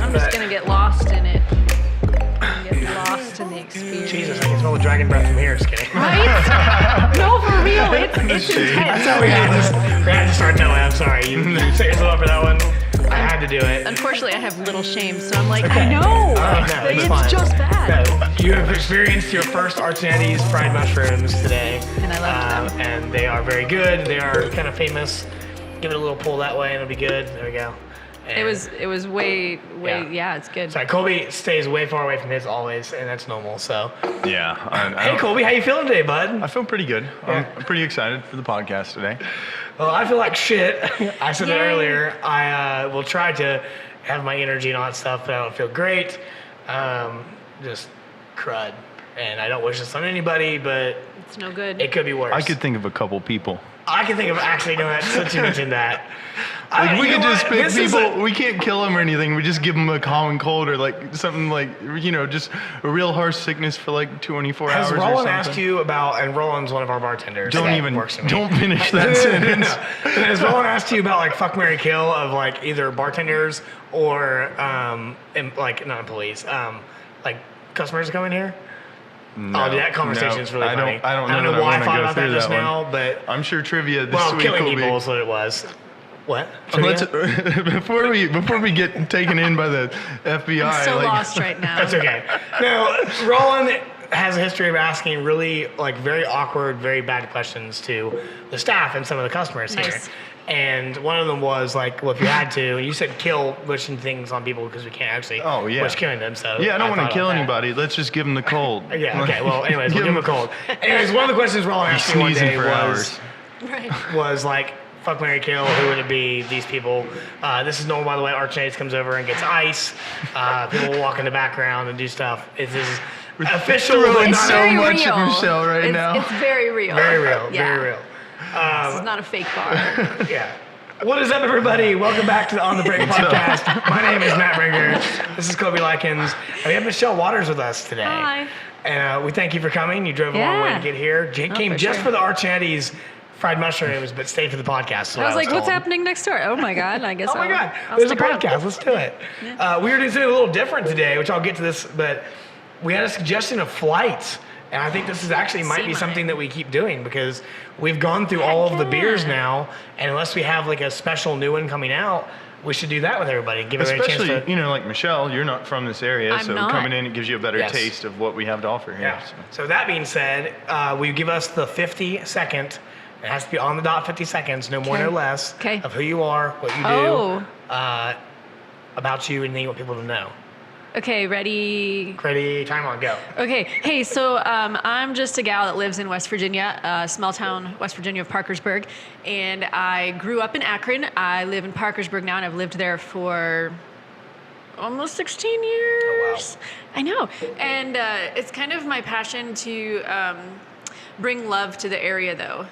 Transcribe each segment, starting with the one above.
I'm just going to get lost in it. Get lost in the experience. Jesus, I can smell the dragon breath from here. Just kidding. Right? No, for real. It's intense. That's how we had to start that way. I'm sorry. You set yourself up for that one. I had to do it. Unfortunately, I have little shame, so I'm like, I know. It's It's just bad. No, you have experienced your first Arts and Eddie's fried mushrooms today. And I loved them. And they are very good. They are kind of famous. Give it a little pull that way and it'll be good. There we go. And It was way, yeah, it's good. Sorry, Colby stays way far away from his always, and that's normal, so. Yeah. Hey, Colby, how you feeling today, bud? I feel pretty good. Yeah. I'm pretty excited for the podcast today. Well, I feel like shit. I said that earlier. I will try to have my energy and all that stuff, but I don't feel great. Just crud. And I don't wish this on anybody, but It's no good. it could be worse. I could think of a couple people. I can think of actually, since you mentioned that. Like, we you could know just what? pick This is people. We can't kill them or anything. We just give them a common cold or like something like, just a real harsh sickness for like 24 Has hours or Roland something. asked you about, and Roland's one of our bartenders. Don't finish that sentence. Has Roland asked you about like fuck, marry, kill of like either bartenders or like not employees, like customers that come in here? No, Oh, that conversation is really funny. I don't know why I that thought I about that just now, but I'm sure trivia this well, week killing will people be. is what it was. What? Let's, Trivia? before we get taken in by the FBI. I'm so lost right now. That's okay. No, Roland has a history of asking really like very awkward, very bad questions to the staff and some of the customers here. Nice. And one of them was like, well, if you had to, and you said kill wishing things on people because we can't actually wish killing them. So yeah, I don't want thought to kill of that. anybody. Let's just give them the cold. Yeah, okay. Well, anyways, we'll give him a cold. Anyways, one of the questions Roland asked me one Sneezing day for hours. was like, fuck, marry, kill, who would it be? These people. This is normal, by the way. Archnase comes over and gets ice. People will walk in the background and do stuff. This is official. Throwing but not so very much real. at Michelle right now. It's very real. very real. Yeah. Very real. This is not a fake bar. Yeah. What is up, everybody? Welcome back to the On the Brink podcast. My name is Matt Brinker. This is Colby Lykins. And we have Michelle Waters with us today. Hi. And we thank you for coming. You drove a long way to get here. Jake came for just sure. for the Arch and Eddie's fried mushrooms, but stayed for the podcast. So I was like, what's told. happening next door? Oh my God, I guess Oh my God, I'll there's a stick around. podcast. Let's do it. We were doing something a little different today, which I'll get to this, but we had a suggestion of flights. And I think this is actually might be something that we keep doing because we've gone through all of the beers now, and unless we have like a special new one coming out, we should do that with everybody and give everybody a chance Especially, to. like Michelle, you're not from this area, I'm so not. coming in, it gives you a better Yes. taste of what we have to offer here. Yeah. So that being said, we give us the 50-second. It has to be on the dot 50 seconds, no more, no less, of who you are, what you do, about you, and then you want people to know. Okay, ready? Ready, time on, go. Okay, hey, so I'm just a gal that lives in West Virginia, small town West Virginia of Parkersburg, and I grew up in Akron. I live in Parkersburg now, and I've lived there for almost 16 years. Oh, wow. I know, and it's kind of my passion to bring love to the area, though,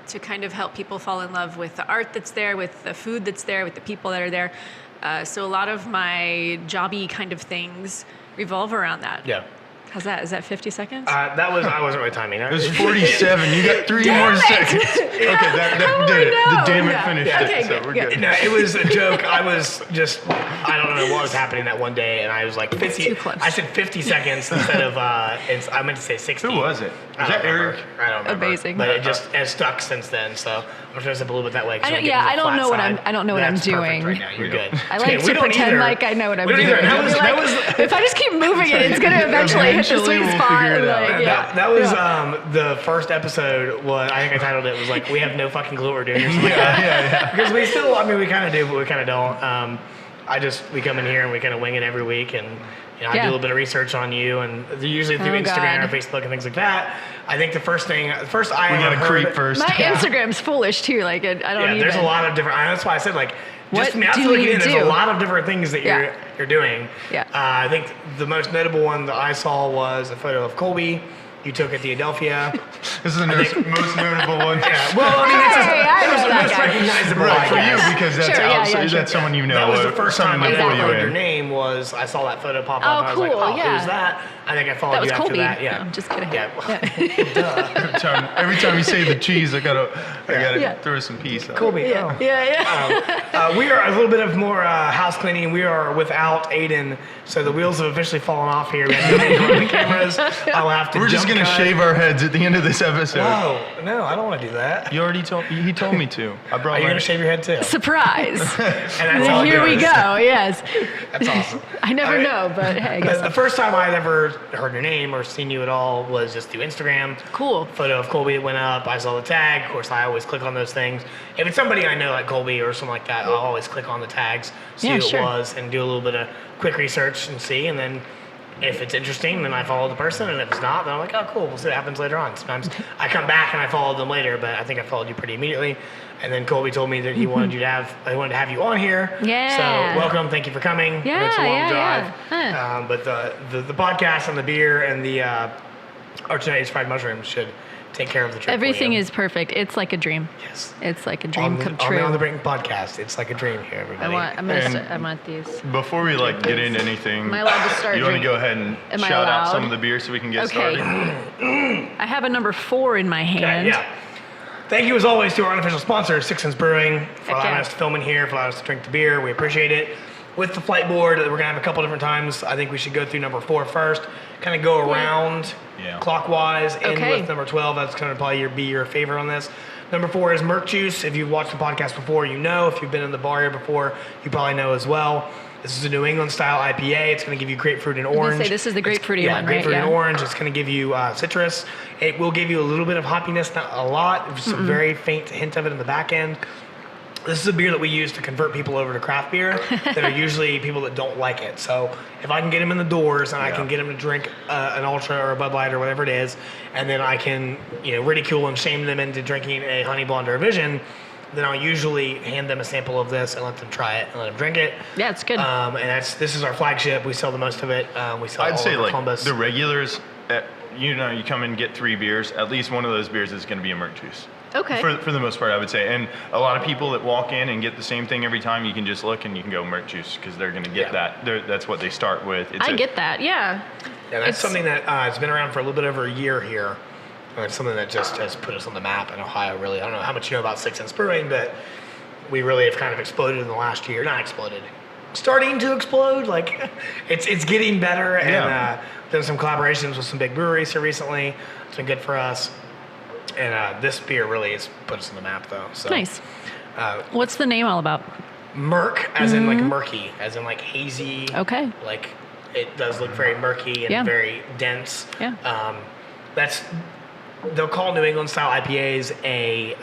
to kind of help people fall in love with the art that's there, with the food that's there, with the people that are there. So a lot of my jobby kind of things revolve around that. Yeah. How's that? Is that 50 seconds? I wasn't really timing. It was 47. You got 3 more seconds. Okay, that did it. The damn it finished Okay, it, so good, we're good. good. No, it was a joke. I don't know what was happening that one day, and I was like 50. too close. I said 50 seconds instead of, I meant to say 60. Who was it? I Was don't that remember. Eric? I don't remember. Amazing. But it stuck since then, so I'm trying to step a little bit that way. I don't know what I'm doing. Right now. You're good. I like to pretend like I know what I'm doing. If I just keep moving it, it's gonna eventually hit the sweet we'll spot. figure it out. That was the first episode. I think I titled it was like we have no fucking clue what we're doing or something like that. Because we still, we kind of do, but we kind of don't. We come in here and we kind of wing it every week, and I do a little bit of research on you, and usually through Instagram or Facebook and things like that. I think the first I We got to creep first. My Instagram's foolish too. Like I don't even. There's a lot of different. That's why I said like. What Just do you there's do? a lot of different things that you're doing. Yeah. I think the most notable one that I saw was a photo of Colby. You took at the Adelphia. This is the most notable one. Yeah. Well, I mean, I know the that most guy. recognizable. Right, I for guess. you, because that's Sure, outside, that's someone you know. That was the first time I someone ever to pull you heard in. your name was I saw that photo pop up. Oh, and I was like, cool, oh, yeah. who's that? I think I followed That was you after Colby. that. Yeah. No, I'm just kidding. Yeah. Duh. Every time you say the cheese, I gotta Yeah. throw some peas. out. Colby. Yeah, Oh. yeah. We are a little bit of more house cleaning. We are without Aidan, so the wheels have officially fallen off here. We have nobody to run the cameras. I'll have to. We're just jump gonna cut. shave our heads at the end of this episode. Whoa, no, I don't want to do that. You already told. He told me to. I brought Are you my. gonna shave your head too? Surprise. And that's all it Here we is. go. Yes. That's awesome. I never All right. know, but hey, I guess The first time I'd ever heard your name or seen you at all was just through Instagram. cool. Photo of Colby that went up. I saw the tag. Of course, I always click on those things. If it's somebody I know like Colby or something like that, I'll always click on the tags, see Yeah, who sure. it was, and do a little bit of quick research and see. And then if it's interesting, then I follow the person. And if it's not, then I'm like, oh, cool. We'll see what happens later on. Sometimes I come back and I follow them later, but I think I followed you pretty immediately. And then Colby told me that he wanted you to have you on here. Yeah. So welcome. Thank you for coming. Yeah, It's a long yeah, drive. yeah. Huh. But the podcast and the beer and the Archinetti's fried mushrooms should take care of the trip. Everything for you. is perfect. It's like a dream. Yes. It's like a dream come Only true. on the Brink podcast. It's like a dream here, everybody. I want these. Before we get into anything, Am I allowed to start you want to drinking? go ahead and Am I shout out allowed? some of the beers so we can get Okay. started? I have a number 4 in my hand. Okay, yeah. Thank you as always to our unofficial sponsor, Six Sense Brewing, for Heck allowing yeah. us to film in here, for allowing us to drink the beer. We appreciate it. With the flight board, we're gonna have a couple different times. I think we should go through number 4 first. Kind of go around Yeah. clockwise. End Okay. with number 12. That's gonna probably be your favorite on this. Number 4 is Merc Juice. If you've watched the podcast before, you know. If you've been in the bar here before, you probably know as well. This is a New England style IPA. It's going to give you grapefruit and was gonna orange. say, this is the grapefruity yeah, one, right? grapefruit and Yeah. orange. It's going to give you citrus. It will give you a little bit of hoppiness, not a lot. Just a very faint hint of it in the back end. This is a beer that we use to convert people over to craft beer that are usually people that don't like it. So if I can get them in the doors and I can get them to drink an Ultra or a Bud Light or whatever it is, and then I can ridicule and shame them into drinking a Honey Blonde or a Vision, then I'll usually hand them a sample of this and let them try it and let them drink it. Yeah, it's good. And this is our flagship. We sell the most of it. We sell it I'd all say over like Columbus. the regulars. You come and get 3 beers. At least one of those beers is going to be a Merc Juice. Okay. For the most part, I would say. And a lot of people that walk in and get the same thing every time, you can just look and you can go Merc Juice because they're going to get Yeah. that. That's what they start with. I get that. Yeah. Yeah, that's It's- something that has been around for a little bit over a year here. It's something that just has put us on the map in Ohio, really. I don't know how much you know about Six Sense Brewing, but we really have kind of exploded in the last year. Not exploded. Starting to explode. Like, it's getting better. Yeah. And done some collaborations with some big breweries here recently. It's been good for us. And this beer really has put us on the map, though. So, Nice. What's the name all about? Murk, as in like murky, as in like hazy. Okay. Like it does look very murky and Yeah. very dense. Yeah. They'll call New England style IPAs a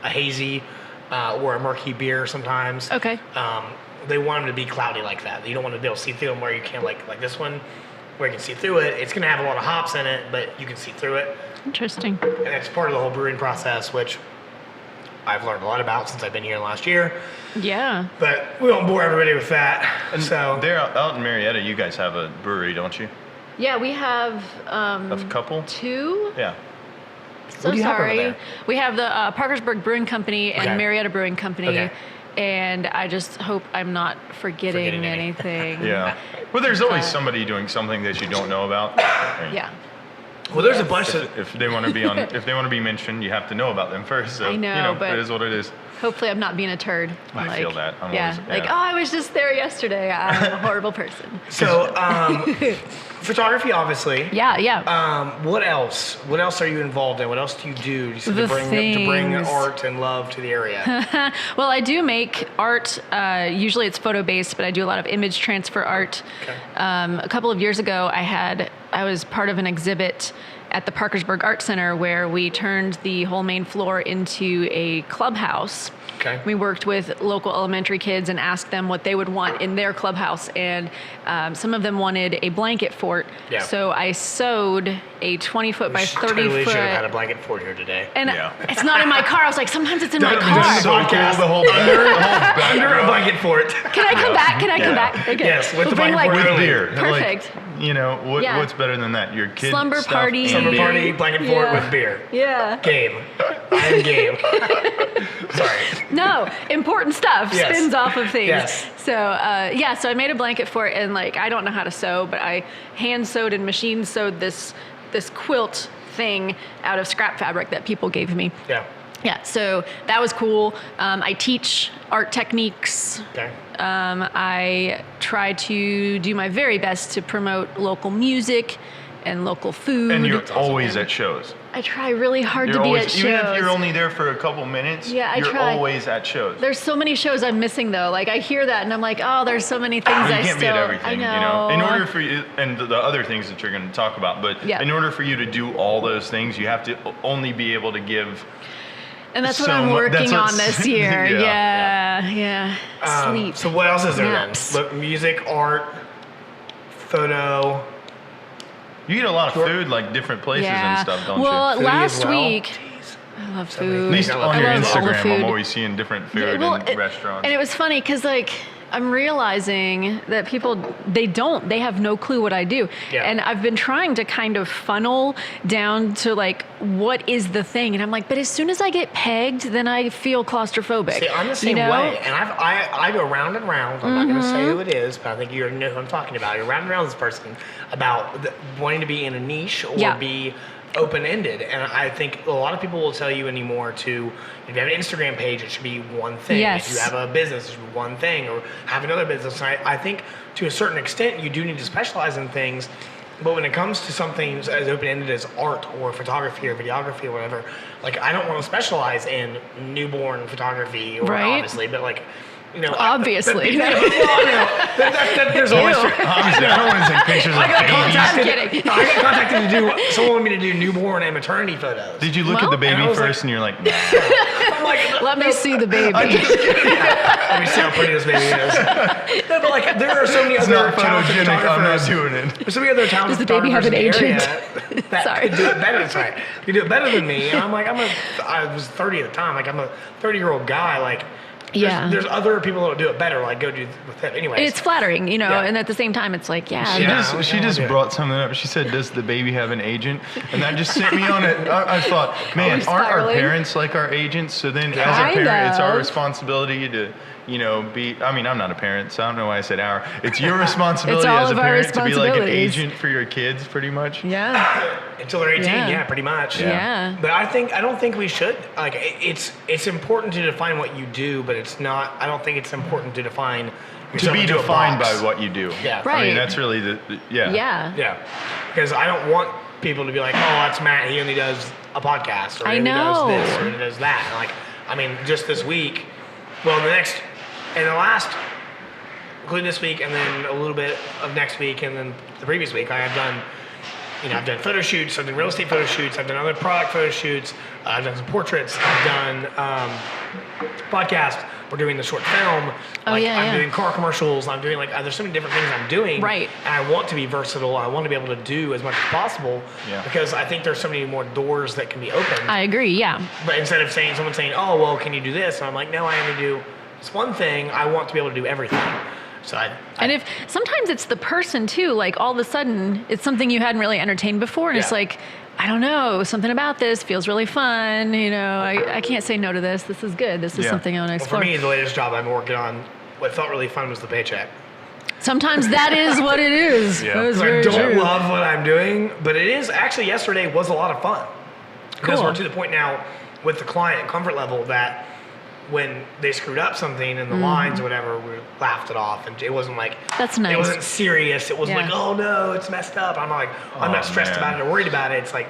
hazy or a murky beer sometimes. Okay. They want them to be cloudy like that. You don't want to be able to see through them where you can like this one, where you can see through it. It's going to have a lot of hops in it, but you can see through it. Interesting. And it's part of the whole brewing process, which I've learned a lot about since I've been here last year. Yeah. But we won't bore everybody with that. And So they're out in Marietta. You guys have a brewery, don't you? Yeah, we have A couple? 2. Yeah. So What do you have over sorry. there? We have the Parkersburg Brewing Company and Okay. Marietta Brewing Company. Okay. And I just hope I'm not forgetting Forgetting any. anything. Yeah. Well, there's always Uh, somebody doing something that you don't know about. Yeah. well, there's a bunch of If they want to be on, if they want to be mentioned, you have to know about them first. So, I know, but- it is what it is. Hopefully I'm not being a turd. I feel that. I'm yeah. always- Like, yeah. oh, I was just there yesterday. I'm a horrible person. So, photography, obviously. Yeah, yeah. What else? What else are you involved in? What else do you do to The bring things. art and love to the area? Well, I do make art. Usually it's photo based, but I do a lot of image transfer art. Okay. A couple of years ago, I was part of an exhibit at the Parkersburg Art Center where we turned the whole main floor into a clubhouse. Okay. We worked with local elementary kids and asked them what they would want in their clubhouse, and some of them wanted a blanket fort. Yeah. So I sewed a 20-foot by 30 Totally foot. should have had a blanket fort here today. And Yeah. it's not in my car. I was like, sometimes it's in my That'd be car. so cool. Podcast. The whole back, Under a blanket fort. Can I come back? Can I come Yeah. back? Okay. Yes, with We'll the bring blanket like fort with beer. Perfect. Like, Yeah. what's better than that? Your kid Slumber stuff party. and Summer beer. party, blanket fort Yeah. with beer. Yeah. Game. I End game. Sorry. No, important stuff Yes. spins off of things. Yes. So so I made a blanket for it, and like I don't know how to sew, but I hand sewed and machine sewed this quilt thing out of scrap fabric that people gave me. Yeah. Yeah, so that was cool. I teach art techniques. Okay. I try to do my very best to promote local music and local food. And you're always at shows. I try really hard to You're be always, at shows. even if you're only there for a couple minutes, Yeah, I you're try. always at shows. There's so many shows I'm missing though. Like I hear that and I'm like, oh, there's so many things You I can't still. be at everything, I know. you know. In order for you, and the other things that you're going to talk about, but Yeah. in order for you to do all those things, you have to only be able to give. And that's what So I'm mu- working that's on what's- this year. Yeah. Yeah. Sleep. So what else is there Naps. then? Look, music, art, photo. You eat a lot of food, like different places and stuff, don't well, you? Foodie as last well? week, I love many food. At least I on love your all the Instagram, food. I'm always seeing different food in restaurants. And it was funny because like I'm realizing that people they have no clue what I do. Yeah. And I've been trying to kind of funnel down to like what is the thing, and I'm like, but as soon as I get pegged, then I feel claustrophobic. See, I'm the same you know? way, and I go round and round. I'm not going to say who it is, but I think you know who I'm talking about. You're round and round with this person about wanting to be in a niche or Yeah. be open-ended, and I think a lot of people will tell you anymore to, if you have an Instagram page, it should be one thing. Yes. If you have a business, it should be one thing, or have another business. And I think to a certain extent, you do need to specialize in things. But when it comes to something as open-ended as art or photography or videography or whatever, like I don't want to specialize in newborn photography, or Right. obviously, but like, you know, Obviously. there's always. Obviously, I don't want to take pictures of I got babies. contacted. I'm kidding. No, I got contacted to do. Someone wanted me to do newborn and maternity photos. Did you look Well, at the baby and I was first like- and you're like, nah. I'm like, Let me see the baby. let me see how pretty this baby is. No, but like, there are so many It's other not talented photogenic, I'm not photographers. doing it. There's so many other talented Does the baby have an photographers in the agent? area that Sorry. could do it better. That's right. You do it better than me. And I'm like, I was 30 at the time. Like, I'm a 30-year-old guy. Like, Yeah. there's other people that will do it better. Like, go do with it. Anyways. It's flattering, you know, Yeah. and at the same time, it's like, yeah. She just brought something up. She said, "Does the baby have an agent?" And that just sent me on it. I thought, man, aren't our spiraling. parents like our agents? So then, as a Kind parent, it's our of. responsibility to, be. I mean, I'm not a parent, so I don't know why I said our. It's your responsibility all as a of our parent to be like an responsibilities. agent for your kids, pretty much. Yeah. Until they're 18, Yeah. yeah, pretty much. Yeah. But I don't think we should. Like, it's important to define what you do, but it's not. I don't think it's important to define. To yourself be into a defined box. by what you do. Yeah. I Right. mean, that's really yeah. Yeah. Yeah, because I don't want people to be like, oh, that's Matt. He only does a podcast, or I he only know. does this, or he does that. And like, I mean, just this week. Well, in the last, including this week, and then a little bit of next week, and then the previous week, I have done. I've done photo shoots, I've done real estate photo shoots, I've done other product photo shoots, I've done some portraits, I've done podcast. We're doing the short film. Oh, like, yeah, I'm yeah. doing car commercials. I'm doing there's so many different things I'm doing. Right. And I want to be versatile. I want to be able to do as much as possible. Yeah. Because I think there's so many more doors that can be opened. I agree. Yeah. But instead of someone saying, oh, well, can you do this? And I'm like, no, I only do this one thing. I want to be able to do everything. So And if sometimes it's the person too, like all of a sudden it's something you hadn't really entertained before, and it's Yeah. like, I don't know, something about this feels really fun. You know, I can't say no to this. This is good. This is Yeah. something I want to well, for explore. me, the latest job I've been working on, what felt really fun was the paycheck. Sometimes that is what it is. Yeah. That is 'Cause I very don't true. love what I'm doing, but it is actually yesterday was a lot of fun. Because Cool. we're to the point now with the client comfort level that when they screwed up something in the lines or whatever, we laughed it off, and it wasn't like That's nice. It wasn't serious. It wasn't Yeah. like, oh no, it's messed up. I'm like, I'm Oh, not stressed man. about it or worried about it. It's like,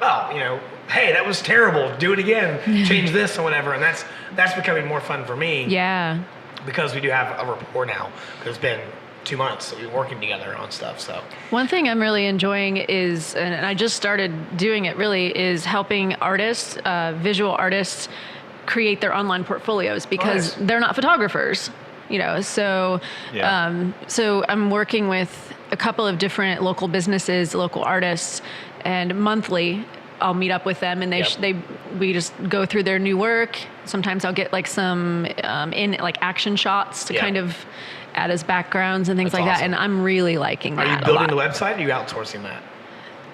oh, hey, that was terrible. Do it again. Change this or whatever, and that's becoming more fun for me. Yeah. Because we do have a rapport now. Because it's been 2 months that we've been working together on stuff. So One thing I'm really enjoying is, and I just started doing it really, is helping artists, visual artists, create their online portfolios because Nice. they're not photographers, so Yeah. so I'm working with a couple of different local businesses, local artists, and monthly I'll meet up with them and we just go through their new work. Sometimes I'll get like some action shots to Yeah. kind of add as backgrounds and things That's like that, awesome. and I'm really liking are that you a building lot. the website or are you outsourcing that?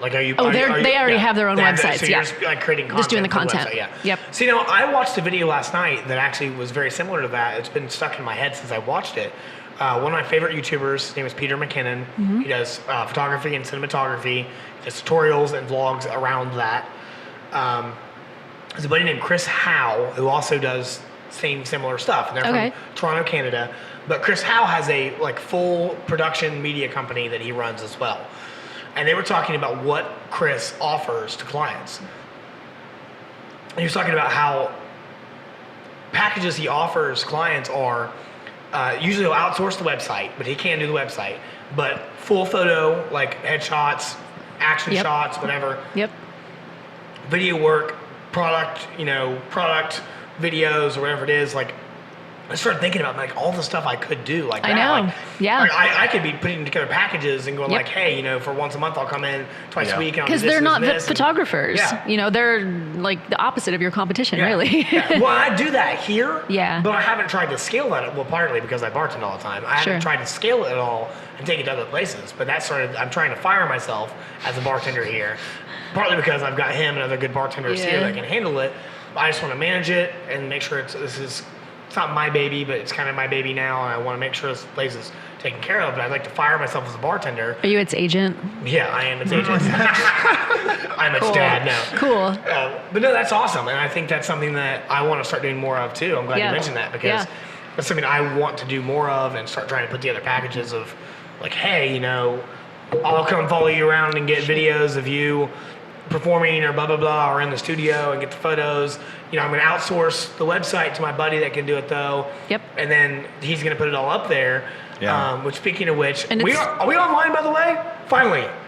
Like, are you? Oh, they already have their own websites. So yeah. you're just like creating content. Just doing the for content. website, yeah. Yep. So I watched a video last night that actually was very similar to that. It's been stuck in my head since I watched it. One of my favorite YouTubers, his name is Peter McKinnon. He does photography and cinematography. He does tutorials and vlogs around that. There's a buddy named Chris Howe who also does similar stuff. And they're from Toronto, Canada. But Chris Howe has a full production media company that he runs as well. And they were talking about what Chris offers to clients. And he was talking about how packages he offers clients are usually he'll outsource the website, but he can do the website. But full photo, like headshots, action shots, whatever. Yep. Video work, product videos or whatever it is. Like, I started thinking about all the stuff I could do. Like I that. know. Yeah. I could be putting together packages and going hey, for once a month I'll come in twice a week. Because they're not photographers. Yeah. They're like the opposite of your competition, really. Yeah. Well, I do that here. Yeah. But I haven't tried to scale that. Well, partly because I bartend all the time. I haven't tried to scale it at all and take it to other places. But I'm trying to fire myself as a bartender here. Partly because I've got him and other good bartenders here that can handle it. I just want to manage it and make sure it's not my baby, but it's kind of my baby now, and I want to make sure this place is taken care of. But I'd like to fire myself as a bartender. Are you its agent? Yeah, I am its agent. I'm its dad now. Cool. But no, that's awesome, and I think that's something that I want to start doing more of too. I'm glad you mentioned that because that's something I want to do more of and start trying to put together packages of hey, I'll come follow you around and get videos of you performing or blah blah blah or in the studio and get the photos. I'm going to outsource the website to my buddy that can do it though. Yep. And then he's going to put it all up there. Yeah. Which, speaking of which, and are we online by the way? Finally. Yeah.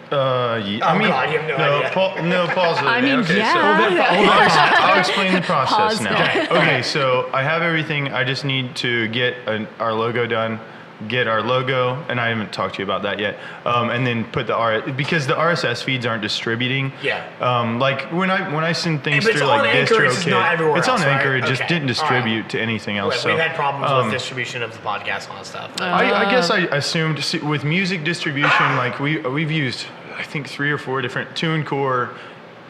God, you have no idea. Pause it. I mean, okay, I'll explain the process now. Okay, so I have everything. I just need to get our logo done. Get our logo, and I haven't talked to you about that yet. And then put because the RSS feeds aren't distributing. Yeah. Like when I send things through like DistroKid, it's not everywhere. It's on else, Anchor. Right? It just didn't distribute to anything else. We've had problems with distribution of the podcast and all that stuff. I guess I assumed with music distribution, like we've used I think 3 or 4 different TuneCore,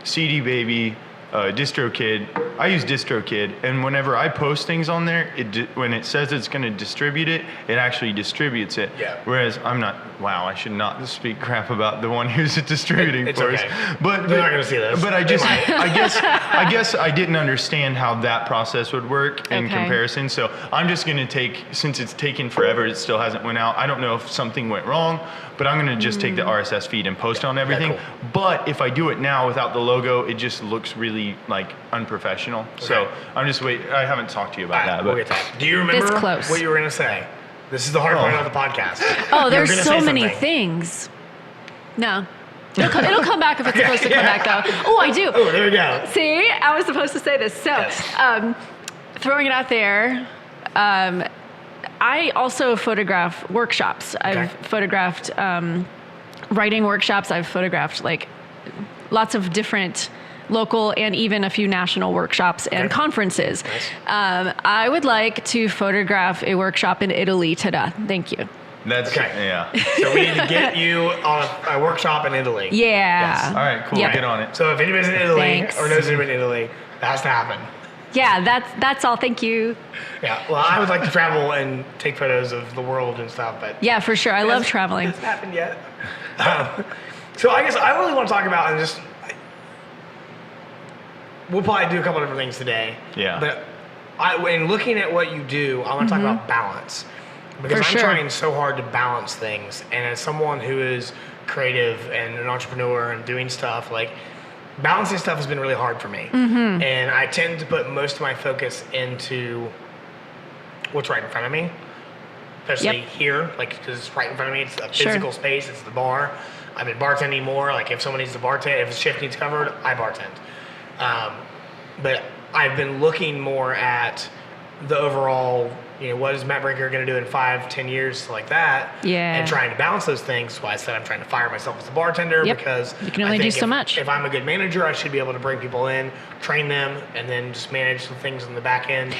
CD Baby, DistroKid. I use DistroKid, and whenever I post things on there, when it says it's going to distribute it, it actually distributes it. Yeah. Whereas I'm not. Wow, I should not speak crap about the one who's distributing it's for okay. us. But they're not going to see this. But I guess I didn't understand how that process would work in comparison. So I'm just going to since it's taken forever, it still hasn't went out. I don't know if something went wrong, but I'm going to just take the RSS feed and post on everything. Cool. But if I do it now without the logo, it just looks really unprofessional. Okay. So I'm just waiting. I haven't talked to you about that. We'll get that. Do you remember what you were going to say? This is the hard part of the podcast. Oh, there's so many things. No. It'll come back if it's supposed to come back, though. Oh, I do. Oh, there we go. See, I was supposed to say this. So, throwing it out there, I also photograph workshops. I've photographed writing workshops. I've photographed lots of different local and even a few national workshops and conferences. Nice. I would like to photograph a workshop in Italy. Ta-da. Thank you. That's yeah. So we need to get you on a workshop in Italy. Yeah. Yes. All right, cool. Get on it. So if anybody's in Italy or knows anybody in Italy, that has to happen. Yeah, that's all. Thank you. Yeah, well, I would like to travel and take photos of the world and stuff, but yeah, for sure. I love traveling. It hasn't happened yet. So I guess I really want to talk about and just we'll probably do a couple of different things today. Yeah. But in looking at what you do, I want to talk about balance. Because I'm trying so hard to balance things. And as someone who is creative and an entrepreneur and doing stuff, balancing stuff has been really hard for me. Mm-hmm. And I tend to put most of my focus into what's right in front of me. Especially here, because it's right in front of me. It's a physical space. It's the bar. I've been bartending more. If someone needs to bartend, if a shift needs covered, I bartend. But I've been looking more at the overall, what is Matt Brinker going to do in 5-10 years, like that? Yeah. And trying to balance those things. That's why I said I'm trying to fire myself as a bartender because you can only do so much. If I'm a good manager, I should be able to bring people in, train them, and then just manage the things on the back end.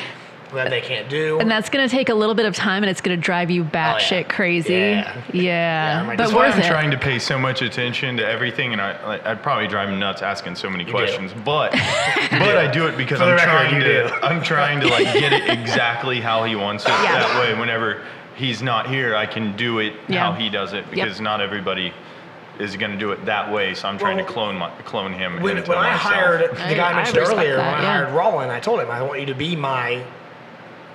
that they can't do. And that's going to take a little bit of time, and it's going to drive you batshit crazy. Yeah, but That's worth why I'm it. trying to pay so much attention to everything, and I'd probably drive him nuts asking so many questions. But I do it because For the I'm record, trying you to. do. I'm trying to like get it exactly how he wants it. Yeah. That way, whenever he's not here, I can do it how he does it, because not everybody is going to do it that way. So I'm trying to clone him. When into I myself. hired the guy I mentioned respect earlier, that, when I hired Roland, I told him I want you to be my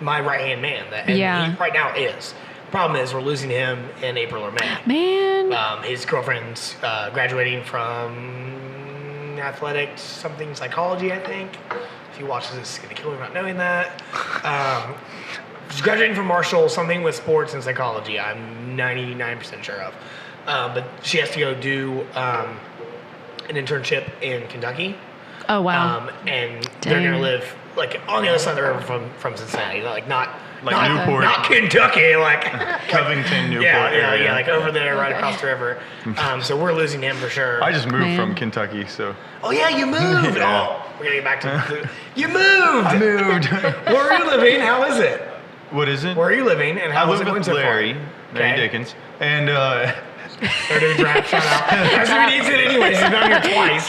right hand man. And he right now is. Problem is, we're losing him in April or May. Man. His girlfriend's graduating from athletics, something psychology, I think. If he watches this, he's gonna kill me for not knowing that. She's graduating from Marshall, something with sports and psychology. I'm 99% sure of. But she has to go do an internship in Kentucky. Oh, wow. And they're gonna live like on the other side of the river from Cincinnati, not Newport, not Kentucky, like Covington, Newport. yeah, like over there, right across the river. So we're losing him for sure. I just moved from Kentucky, so. Oh yeah, you moved. Yeah. Oh, we're gonna get back to you moved. I moved. Where are you living? How is it? What is it? Where are you living? And I how is live it going with so far? Larry Dickens, and There it is, Brad. Shout out. That's who needs it anyways. He's been here twice.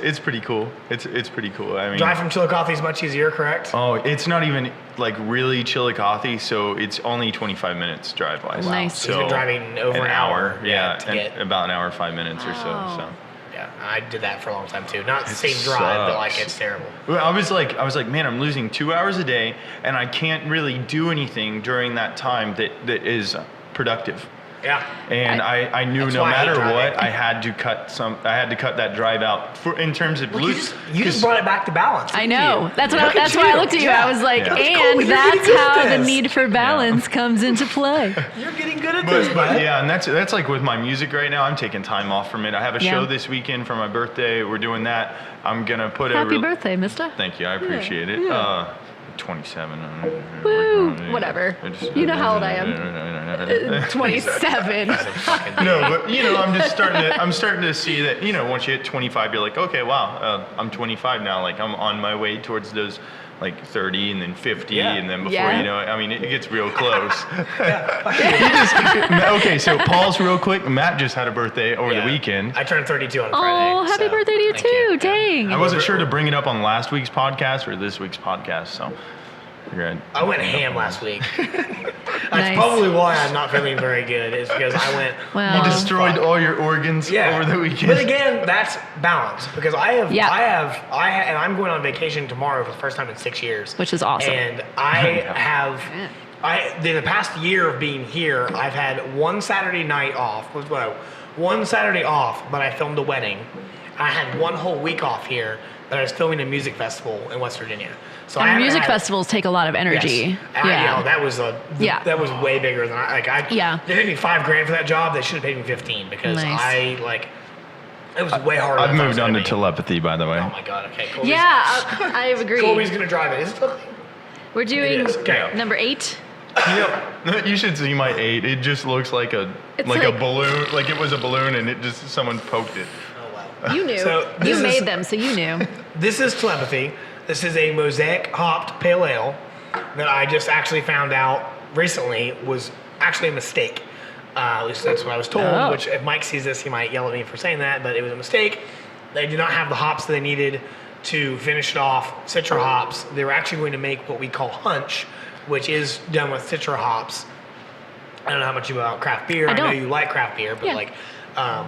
it's pretty cool. It's pretty cool. I mean, Drive from Chillicothe is much easier, correct? oh, it's not even like really Chillicothe, so it's only 25 minutes drive wise. Nice. So you've been driving over an hour. Yeah, to and get. about an hour 5 minutes or so. Wow. So. Yeah, I did that for a long time too. Not the same drive, but like sucks. it's terrible. Well, I was like, man, I'm losing 2 hours a day, and I can't really do anything during that time that is productive. Yeah. And I knew That's no why I hate matter driving. what, I had to cut that drive out in terms of Well, you just brought it back to balance. I didn't know. you? That's Look that's at why I you. looked at you. Yeah. I was like, Yeah. That's cool. and You're that's getting good at how the this. need for balance comes into play. You're getting good at this, But bud. yeah, and that's like with my music right now. I'm taking time off from it. I have a show this weekend for my birthday. We're doing that. I'm gonna put Happy birthday, mister. Thank you. I appreciate it. 27. Woo, whatever. You know how old I am. 27. No, but I'm starting to see that, once you hit 25, you're like, okay, wow, I'm 25 now. Like I'm on my way towards those like 30 and then 50 Yeah. and then before Yeah. you know it, I mean, it gets real close. Okay, so Paul's real quick. Matt just had a birthday over the weekend. I turned 32 on Friday. Oh, happy so birthday to you thank too. Dang. I wasn't sure to bring it up on last week's podcast or this week's podcast, so you're good. I went ham last week. That's Nice. probably why I'm not feeling very good. Is because I went. Well, You destroyed all your organs over the weekend. But again, that's balance because and Yeah. I'm going on vacation tomorrow for the first time in 6 years, Which is awesome. And I have, in the past year of being here, I've had one Saturday night off. One Saturday off, but I filmed a wedding. I had one whole week off here that I was filming a music festival in West Virginia. So I and haven't music had- festivals take a lot of energy. Yes. Yeah. That was that was way bigger than Yeah. They paid me $5,000 for that job. They should have paid me 15 because Nice. it was way harder. I've than I moved thought on it to was gonna telepathy, by the way. be. Oh my god. Okay. Colby's, Yeah, I agree. Colby's gonna drive it. Is it telepathy? We're doing is. Okay. number 8. You should see my 8. It just looks like a It's like a like- balloon, like it was a balloon, and it just someone poked it. Oh wow. You knew. So You this made is- them, so you knew. This is telepathy. This is a mosaic hopped pale ale that I just actually found out recently was actually a mistake. At least that's what I was told, Oh. which if Mike sees this, he might yell at me for saying that, but it was a mistake. They did not have the hops that they needed to finish it off, Citra hops. They were actually going to make what we call hunch, which is done with Citra hops. I don't know how much you know about craft beer. I I know don't. you like craft beer, but Yeah.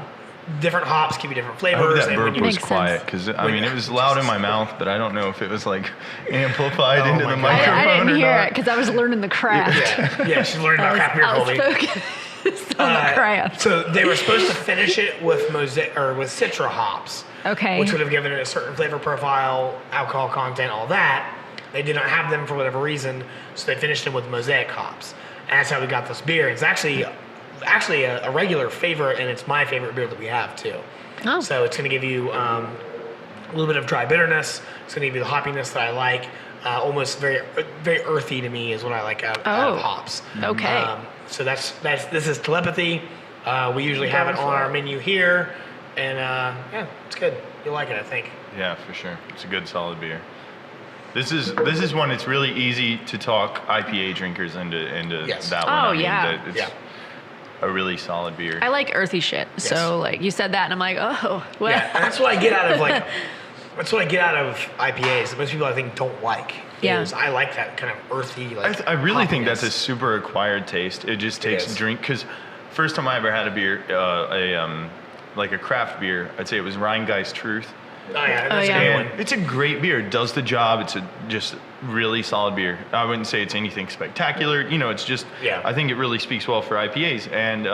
different hops give you different I flavors. hope that and when burp you was Makes quiet sense. because I mean it was loud in my mouth, but I don't know if it was like amplified Oh into my the God. microphone I didn't or hear not. it because I was learning the craft. yeah, she's learning about craft beer, I was Colby. focused on the craft. So they were supposed to finish it with mosaic or with Citra hops, Okay. which would have given it a certain flavor profile, alcohol content, all that. They did not have them for whatever reason, so they finished them with mosaic hops, and that's how we got this beer. It's actually a regular favorite, and it's my favorite beer that we have too. Oh. So it's going to give you a little bit of dry bitterness. It's going to give you the hoppiness that I like. Almost very very earthy to me is what I like out of hops. Okay. So this is telepathy. We usually have it on our menu here, and yeah, it's good. You'll like it, I think. Yeah, for sure. It's a good solid beer. This is one. It's really easy to talk IPA drinkers into that one. Oh, yeah. It's a really solid beer. I like earthy shit. Yes. So like you said that, and I'm like, oh, well. Yeah, and that's what I get out of that's what I get out of IPAs that most people I think don't like. Yeah. I like that kind of earthy. Like, I really think hoppiness. that's a super acquired taste. It just takes is. drink. Because first time I ever had a beer, like a craft beer, I'd say it was Rheingeist Truth. Oh yeah, that's Oh, a yeah. good one. It's a great beer. It does the job. It's a just really solid beer. I wouldn't say it's anything spectacular. It's just. Yeah. I think it really speaks well for IPAs. And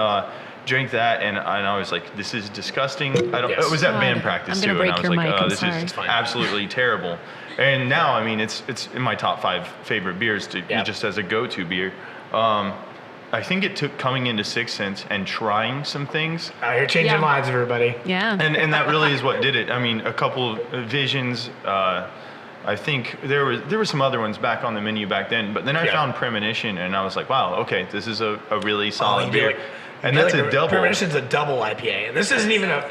drank that, and I was like, this is disgusting. Yes. It was at God, band practice I'm too, gonna and I break was your like, mic, I'm this sorry. is It's fine. absolutely terrible. And now, I mean, it's in my top 5 favorite beers just as a go-to beer. I think it took coming into Sixth Sense and trying some things. You're changing Yeah. lives, everybody. Yeah. And that really is what did it. I mean, a couple of Visions. I think there were some other ones back on the menu back then, but then I Yeah. found Premonition, and I was like, wow, okay, this is a really solid you do beer. like- And you that's like a double. Premonition's a double IPA, and this isn't even a.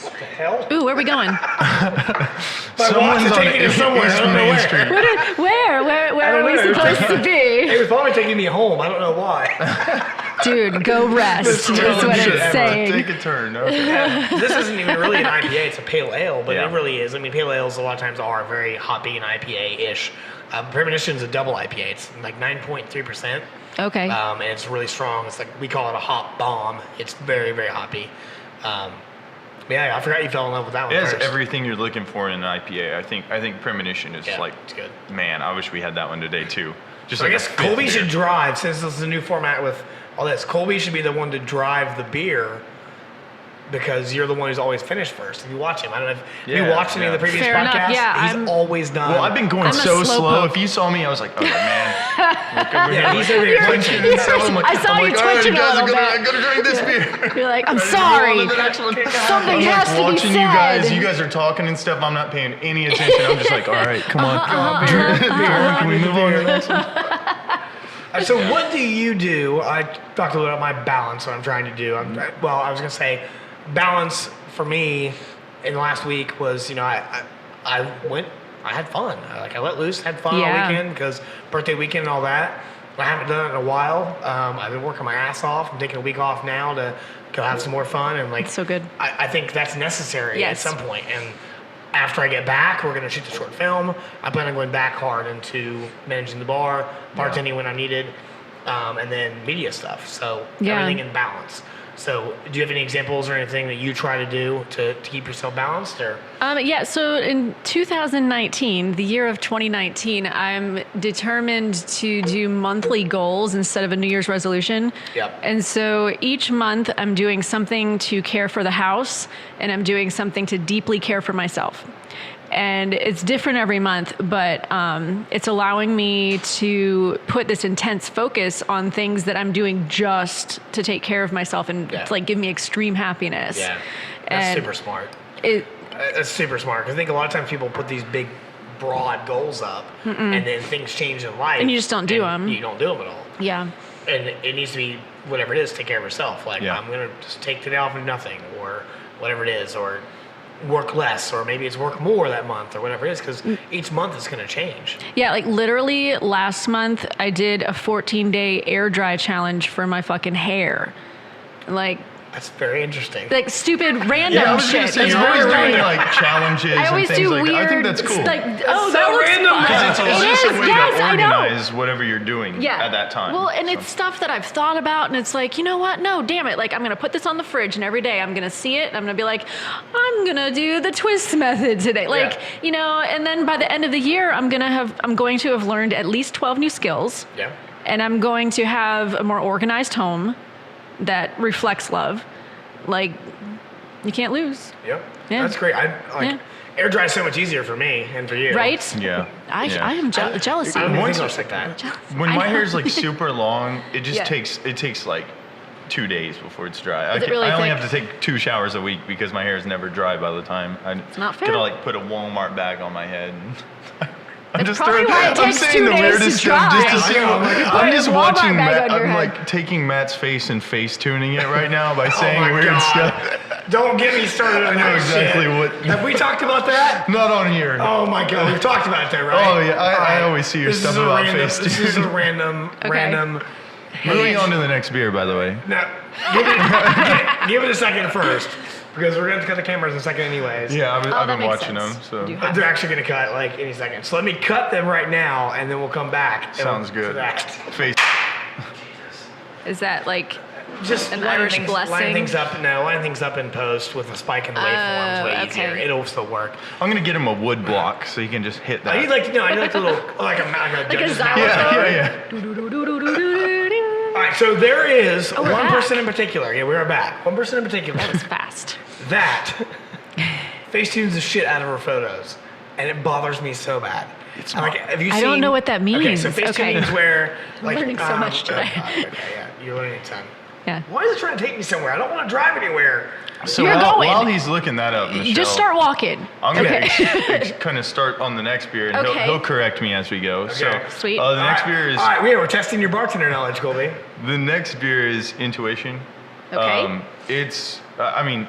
What the hell? Ooh, where are we going? My Someone's watch is on taking me East somewhere. I don't know Main where. Street. Where are we know. supposed to It be? was probably taking me home. I don't know why. Dude, go rest. Is what Shit, it's Emma, saying. Take a turn. Okay. This isn't even really an IPA. It's a pale ale, but Yeah. it really is. I mean, pale ales a lot of times are very hoppy and IPA-ish. Premonition's a double IPA. It's like 9.3%. Okay. And it's really strong. It's like, we call it a hop bomb. It's very, very hoppy. Yeah, I forgot you fell in love with that one It has first. everything you're looking for in an IPA. I think Premonition is Yeah, like, it's good. man, I wish we had that one today too. Just So I like guess a fifth Colby beer. should drive, since this is a new format with all this. Colby should be the one to drive the beer because you're the one who's always finished first. If you watch him, I don't know if you Yeah, watched any of the yeah. previous Fair enough, podcasts. yeah, He's I'm- always done. Well, I've been going I'm a so slow slow. poke. If you saw me, I was like, oh man. Look over Yeah, here, he's over here like, twitching. I'm like, I saw I'm you like, all right, twitching a guys, little I bit. gotta drink this beer. You're like, I'm Ready to move sorry. on to the next one. Something I'm has like to be watching said. you guys are talking and stuff. I'm not paying any attention. I'm just like, all right, come on. Can we move on to the next one? So what do you do? I talked a little about my balance, what I'm trying to do. I was going to say balance for me in the last week was, I had fun. I let loose, had fun all Yeah. weekend because birthday weekend and all that. I haven't done it in a while. I've been working my ass off. I'm taking a week off now to go have some more fun. And It's so good. I think that's necessary Yes. at some point. And after I get back, we're going to shoot the short film. I plan on going back hard into managing the bar, bartending when I needed, and then media stuff. So Yeah. everything in balance. So do you have any examples or anything that you try to do to keep yourself balanced? Or Yeah, so in 2019, the year of 2019, I'm determined to do monthly goals instead of a New Year's resolution. Yep. And so each month I'm doing something to care for the house, and I'm doing something to deeply care for myself. And it's different every month, but it's allowing me to put this intense focus on things that I'm doing just to take care of myself and Yeah. to, like, give me extreme happiness. yeah, that's And super smart. It, That's super smart. 'Cause I think a lot of times people put these big, broad goals up, and then things change in life, And you just don't do and 'em. You don't do them at all. yeah. And it needs to be whatever it is, take care of yourself. Like, Yeah. I'm going to just take today off and do nothing, or whatever it is, or work less, or maybe it's work more that month, or whatever it is, because each month is going to change. Yeah, like literally last month I did a 14-day air dry challenge for my fucking hair. That's very interesting. Like stupid random Yeah, I was gonna shit. say, It's you're always very doing random. like challenges I always and things do like weird. that. I think that's cool. Like, That's oh, so that looks random, fun. though. It's It just is, a way yes, to I know. organize whatever you're doing Yeah. at that time. Well, and So- it's stuff that I've thought about, and it's like, you know what? No, damn it. Like, I'm going to put this on the fridge, and every day I'm going to see it, and I'm going to be like, I'm going to do the twist method today. Like, and then by the end of the year, I'm going to have learned at least 12 new skills, Yeah. and I'm going to have a more organized home that reflects love. Like, you can't lose. Yep. Yeah. That's great. Yeah. Air dry is so much easier for me and for you. Right? Yeah. I Yeah. am jealous I of don't you. think so like that. When I my know. hair's like super long, it just Yeah. takes like 2 days before it's dry. Is it really I only thick? have to take 2 showers a week because my hair is never dry by the time I not fair. gotta like put a Walmart bag on my head. I'm That's probably why it I'm takes saying 2 the days to weirdest stuff dry. just to see. I know, I'm like, you put I'm a just Walmart watching bag Matt. on your I'm head. like taking Matt's face and face tuning it right now by Oh saying my weird God. stuff. Don't get me started on I know that exactly shit. what. Have we talked about that? Not on here. Oh my god, we've talked about that, right? Oh, yeah, I Alright. always see your This stuff is a about random, Facetune. This is a random. Moving on to the next beer, by the way. Now, give it a second first, because we're going to cut the cameras in a second anyways. Yeah, I've that been makes watching sense. them. So You have They're actually going to cut like any second. So let me cut them right now, and then we'll come back. and sounds for good. that. Face. Is that like Just An line Irish things, blessing? line things up. No, line things up in post with a spike in the waveforms. Way okay. easier. It'll still work. I'm gonna get him a wood block so he can just hit that. I need like a little like a judge's mouth. yeah. All right, so there is we're one back. person in particular. Yeah, we are back. One person in particular that was fast? that Facetunes the shit out of her photos, and it bothers me so bad. It's like, have you I seen, don't know what that Okay, so means. Facetune Okay. is where like learning so much today. okay, yeah, you're learning a ton. Yeah. Why is it trying to take me somewhere? I don't want to drive anywhere. So You're while, going. while he's looking that up, Michelle, Just start walking. I'm gonna Okay. kind of start on the next beer, and Okay. he'll correct me as we go. Okay. So Sweet. the next beer is All right, we're testing your bartender knowledge, Colby. the next beer is Intuition. Okay. It's I mean,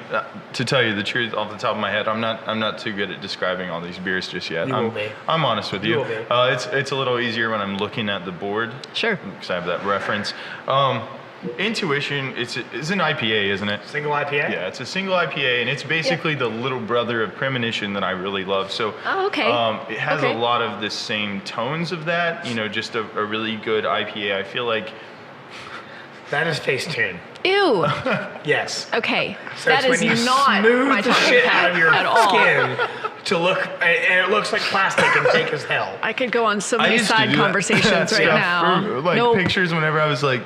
to tell you the truth, off the top of my head, I'm not too good at describing all these beers just yet. You will be. I'm honest with You you. will be. It's a little easier when I'm looking at the board. Sure. Because I have that reference. Intuition, it's an IPA, isn't it? Single IPA? Yeah, it's a single IPA, and it's basically the little brother of Premonition that I really love. So, Oh, okay. It has Okay. a lot of the same tones of that. You know, just a really good IPA. I feel like That is Facetune. Ew. Yes. Okay. So that it's is when you not smooth my the target shit out of your at all. skin to look, and it looks like plastic and fake as hell. I could go on so I many used to side do that conversations right stuff now. for, like Nope. pictures whenever I was like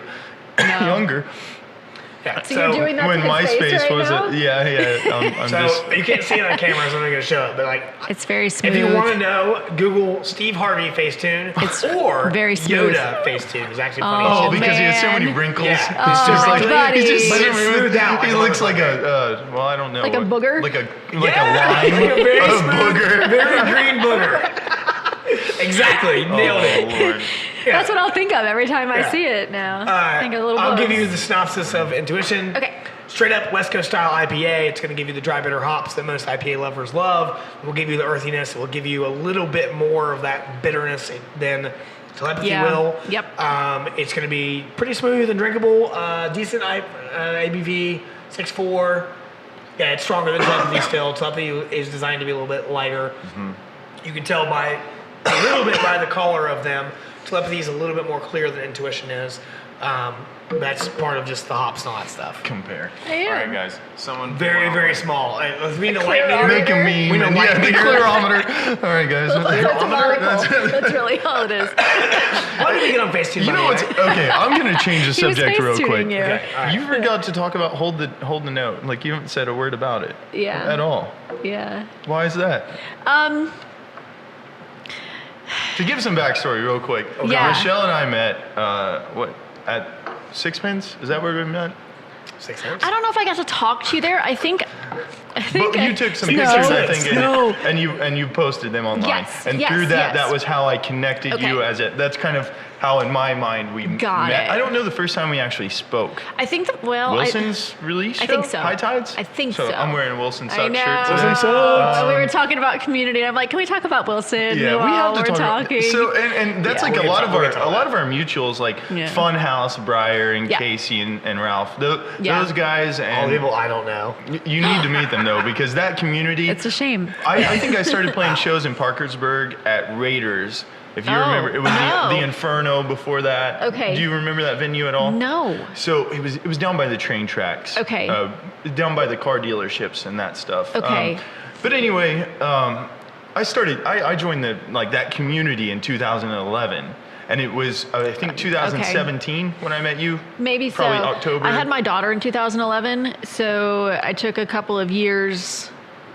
No. younger. Yeah. So you're doing that When to his face MySpace right was now? it? Yeah. I'm So just. you can't see it on camera, so I'm not going to show it. But like, It's very smooth. if you want to know, Google Steve Harvey Facetune or very smooth. Yoda Facetune. It's actually funny. Oh, as shit. because he has so man. many wrinkles. Yeah. He's Oh, just like buddy. he's just But so it's smooth. smoothed out He like a looks like motherfucker. a well, I don't know. Like a booger? Like a Yeah, line. like a very a smooth, booger. very green booger. Exactly, nailed it. Oh Lord. Yeah. That's what I'll think of every time I Yeah. see it now. Think of little I'll give bugs. you the synopsis of Intuition. Okay. Straight up West Coast style IPA. It's going to give you the dry bitter hops that most IPA lovers love. It will give you the earthiness. It will give you a little bit more of that bitterness than Telepathy Yeah. will. Yep. It's going to be pretty smooth and drinkable. Decent ABV, 6.4. Yeah, it's stronger than Telepathy still. Telepathy is designed to be a little bit lighter. You can tell by a little bit by the color of them. Telepathy is a little bit more clear than Intuition is. That's part of just the hops and all that stuff. Compare. I am. All right, guys. Someone. Very, very small. We know light clear meter. Make a meme. We know and light yeah, the meter. clearometer. All right, guys. That's a monocle. That's really all it is. Why did we get on Facetune? You know what's okay? I'm gonna change the He was subject real face-tuning quick. you. Okay, all right. You forgot to talk about hold the note. Like you haven't said a word about it. Yeah. At all. Yeah. Why is that? To give some backstory real quick. Yeah. Michelle and I met at Sixpence? Is that where we met? 6 cents? I don't know if I got to talk to you there. I think But you took some No. pictures, I think, No. and you posted them online. Yes, And yes, through that, yes. that was how I connected Okay. you as it. That's kind of how, in my mind, we Got met. it. I don't know the first time we actually spoke. I think that Wilson's release show? I think so. High Tides? I think so. I'm wearing a Wilson I Sucks know. shirt today. Wilson Sucks. We were talking about community. And I'm like, can we talk about Wilson? Yeah, we while have to we're talk talking. about. So and that's Yeah. like We'll a lot get of to- our we'll get to a lot that. of our mutuals, like Yeah. Funhouse, Breyer, and Yeah. Casey and Ralph. Yeah. Those guys, All and people I don't know. you need to meet them though, because that community. It's a shame. I think I started playing shows in Parkersburg at Raiders. If you Oh, remember, it was oh. the Inferno before that. Okay. Do you remember that venue at all? No. So it was down by the train tracks. Okay. Down by the car dealerships and that stuff. Okay. But anyway, I joined that community in 2011. And it was, I think, 2017 when I met you. Maybe Probably so. October. I had my daughter in 2011, so I took a couple of years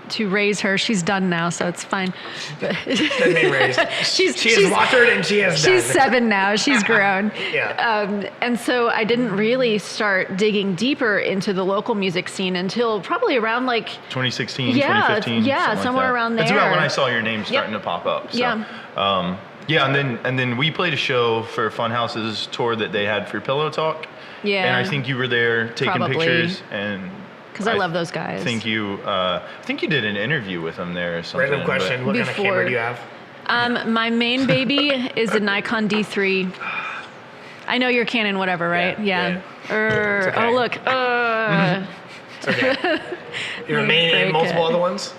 to raise her. She's done now, so it's fine. Doesn't mean raised. She is watered and she has done. She's 7 now. She's grown. Yeah. And so I didn't really start digging deeper into the local music scene until probably around 2016, Yeah, 2015. yeah, something like somewhere that. around That's about there. when I saw your name starting to pop up. So, Yeah. yeah, and then we played a show for Funhouse's tour that they had for Pillow Talk. Yeah. And I think you were there taking Probably. pictures, and because I love those guys. I think you did an interview with them there or something. Random question: what kind of camera do you have? My main baby is a Nikon D3. I know you're Canon, whatever, right? Yeah. Okay. Oh, look. It's okay. You have a main and multiple other ones?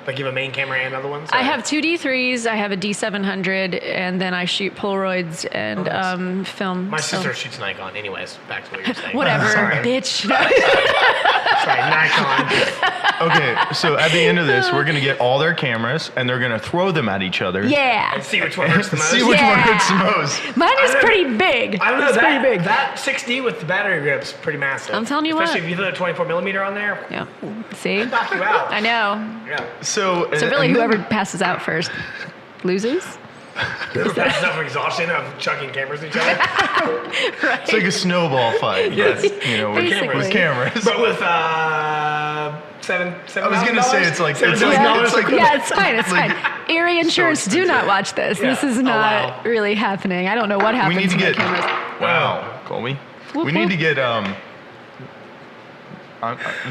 Like you have a main camera and other ones? I have 2 D3s. I have a D700, and then I shoot Polaroids and film. My sister shoots Nikon. Anyways, back to what you're saying. Whatever, Sorry. bitch. Sorry, Nikon. Okay, so at the end of this, we're gonna get all their cameras and they're gonna throw them at each other. Yeah. And see which one hurts the most. See which one hurts the most. Mine is pretty big. I don't know, It's pretty big. that 6D with the battery grip's pretty massive. I'm telling you Especially what. if you put a 24 millimeter on there, Yeah. See? knock you out. I know. Yeah. So So really, and then- whoever passes out first loses. That's enough exhaustion of chucking cameras at each other. It's like a snowball fight. Yes. But, you know, with Basically. cameras. But with seven. I was gonna say it's like $7,000? Yeah, it's fine. It's like- fine. Erie Insurance, do not watch this. Yeah. This is Oh, not wow. really happening. I don't know what we happens need to to the get. cameras. Wow, Colby. Whoop, We need whoop. to get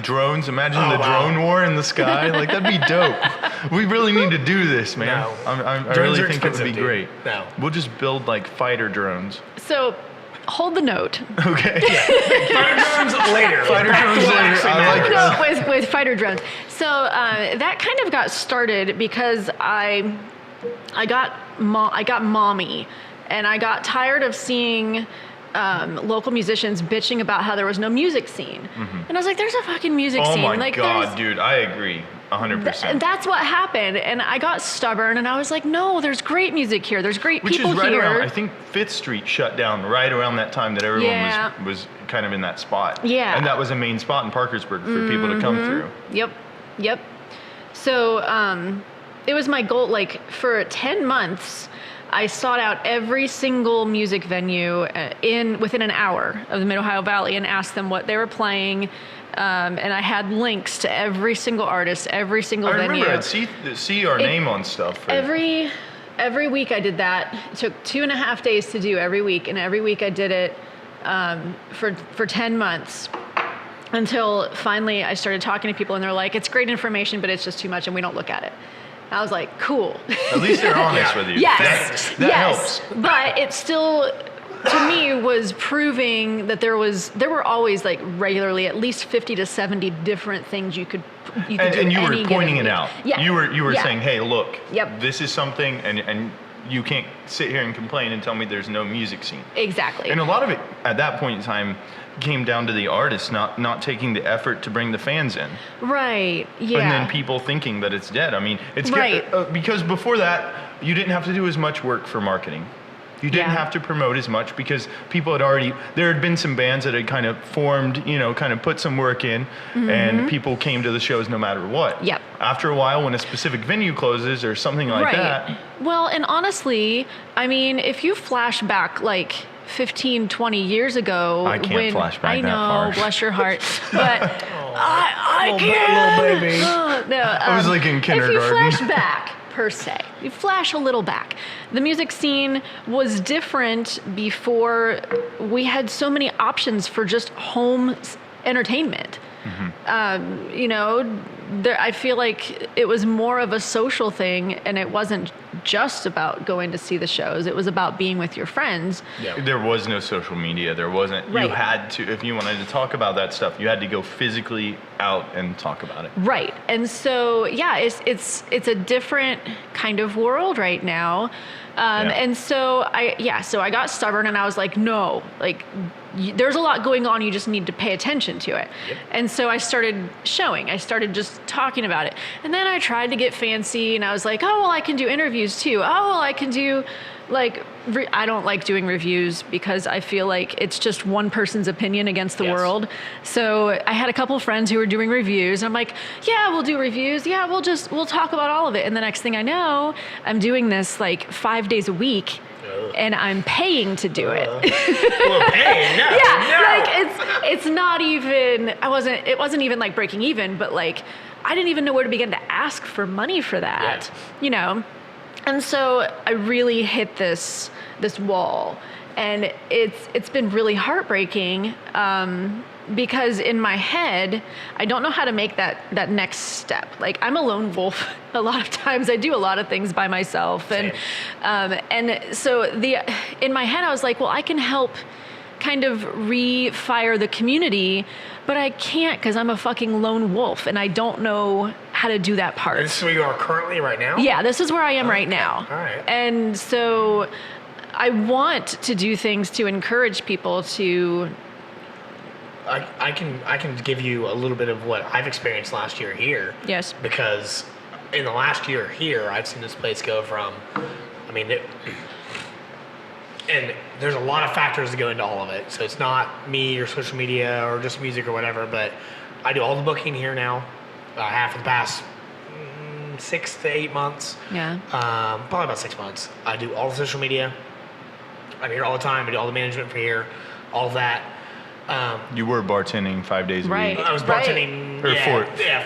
drones. Imagine Oh, the wow. drone war in the sky. Like that'd be dope. We really need to do this, man. No. I Drones really are think it would be expensive, dude. great. No. We'll just build like fighter drones. So, hold the note. Okay. Fighter drones later. Fighter Back to drones what later. actually I like matters. No, with fighter drones. So that kind of got started because I got mommy, and I got tired of seeing local musicians bitching about how there was no music scene, and I was like, "There's a fucking music Oh scene!" my like, god, dude, I agree, 100%. and that's what happened, and I got stubborn, and I was like, "No, there's great music here. There's great Which people is right here." around, I think 5th Street shut down right around that time that everyone Yeah. was kind of in that spot. Yeah. And that was a main spot in Parkersburg for people to come through. Yep. So it was my goal. Like for 10 months, I sought out every single music venue within an hour of the Mid Ohio Valley and asked them what they were playing. And I had links to every single artist, every single I venue. remember I'd see our name on stuff. Every week I did that. It took 2.5 days to do every week, and every week I did it for 10 months. Until finally I started talking to people and they're like, it's great information, but it's just too much and we don't look at it. I was like, cool. At least they're honest Yeah. with you. Yes. That yes. helps. But it still, to me, was proving that there were always like regularly at least 50 to 70 different things you could do. And you were any pointing given it week. out. Yeah. You were Yeah. saying, hey, look, Yep. this is something, and you can't sit here and complain and tell me there's no music scene. Exactly. And a lot of it at that point in time came down to the artist not taking the effort to bring the fans in. Right. Yeah. And then people thinking that it's dead. I mean, it's Right. Because before that, you didn't have to do as much work for marketing. You didn't Yeah. have to promote as much because people there had been some bands that had kind of formed, kind of put some work in, and people came to the shows no matter what. Yep. After a while, when a specific venue closes or something like that, Well, and honestly, I mean, if you flash back like 15, 20 years ago, I can't when flash back I that know, far. bless your heart, but I Little can't. baby. No, I was like in If kindergarten. you flash back, per se, you flash a little back. The music scene was different before we had so many options for just home entertainment. I feel like it was more of a social thing, and it wasn't just about going to see the shows. It was about being with your friends. Yeah. there was no social media. There wasn't. Right. You had to, if you wanted to talk about that stuff, you had to go physically out and talk about it. Right. And so, yeah, it's a different kind of world right now. Yeah. And so I got stubborn and I was like, no, like there's a lot going on. You just need to pay attention to it. Yep. And so I started showing, I started just talking about it. And then I tried to get fancy and I was like, oh, well, I can do interviews too. Oh, well, I can do I don't like doing reviews because I feel like it's just one person's opinion against the Yes. world. So I had a couple friends who were doing reviews. I'm like, yeah, we'll do reviews. Yeah, we'll talk about all of it. And the next thing I know, I'm doing this like 5 days a week and I'm paying to do it. Well, hey, no, Yeah, no. like it's not even, it wasn't even like breaking even, but like I didn't even know where to begin to ask for money for that, And so I really hit this wall. And it's been really heartbreaking because in my head, I don't know how to make that next step. Like, I'm a lone wolf a lot of times. I do a lot of things by myself. Same. And so in my head, I was like, well, I can help kind of refire the community, but I can't because I'm a fucking lone wolf and I don't know how to do that part. This is where you are currently right now? Yeah, this is where I am right now. All right. And so I want to do things to encourage people to. I can give you a little bit of what I've experienced last year here. Yes. Because in the last year here, I've seen this place go from, and there's a lot of factors that go into all of it. So it's not me or social media or just music or whatever, but I do all the booking here now. I have for the past 6 to 8 months. Yeah. Probably about 6 months. I do all the social media. I'm here all the time. I do all the management for here, all of that. You were bartending 5 days a Right. week. I was bartending Or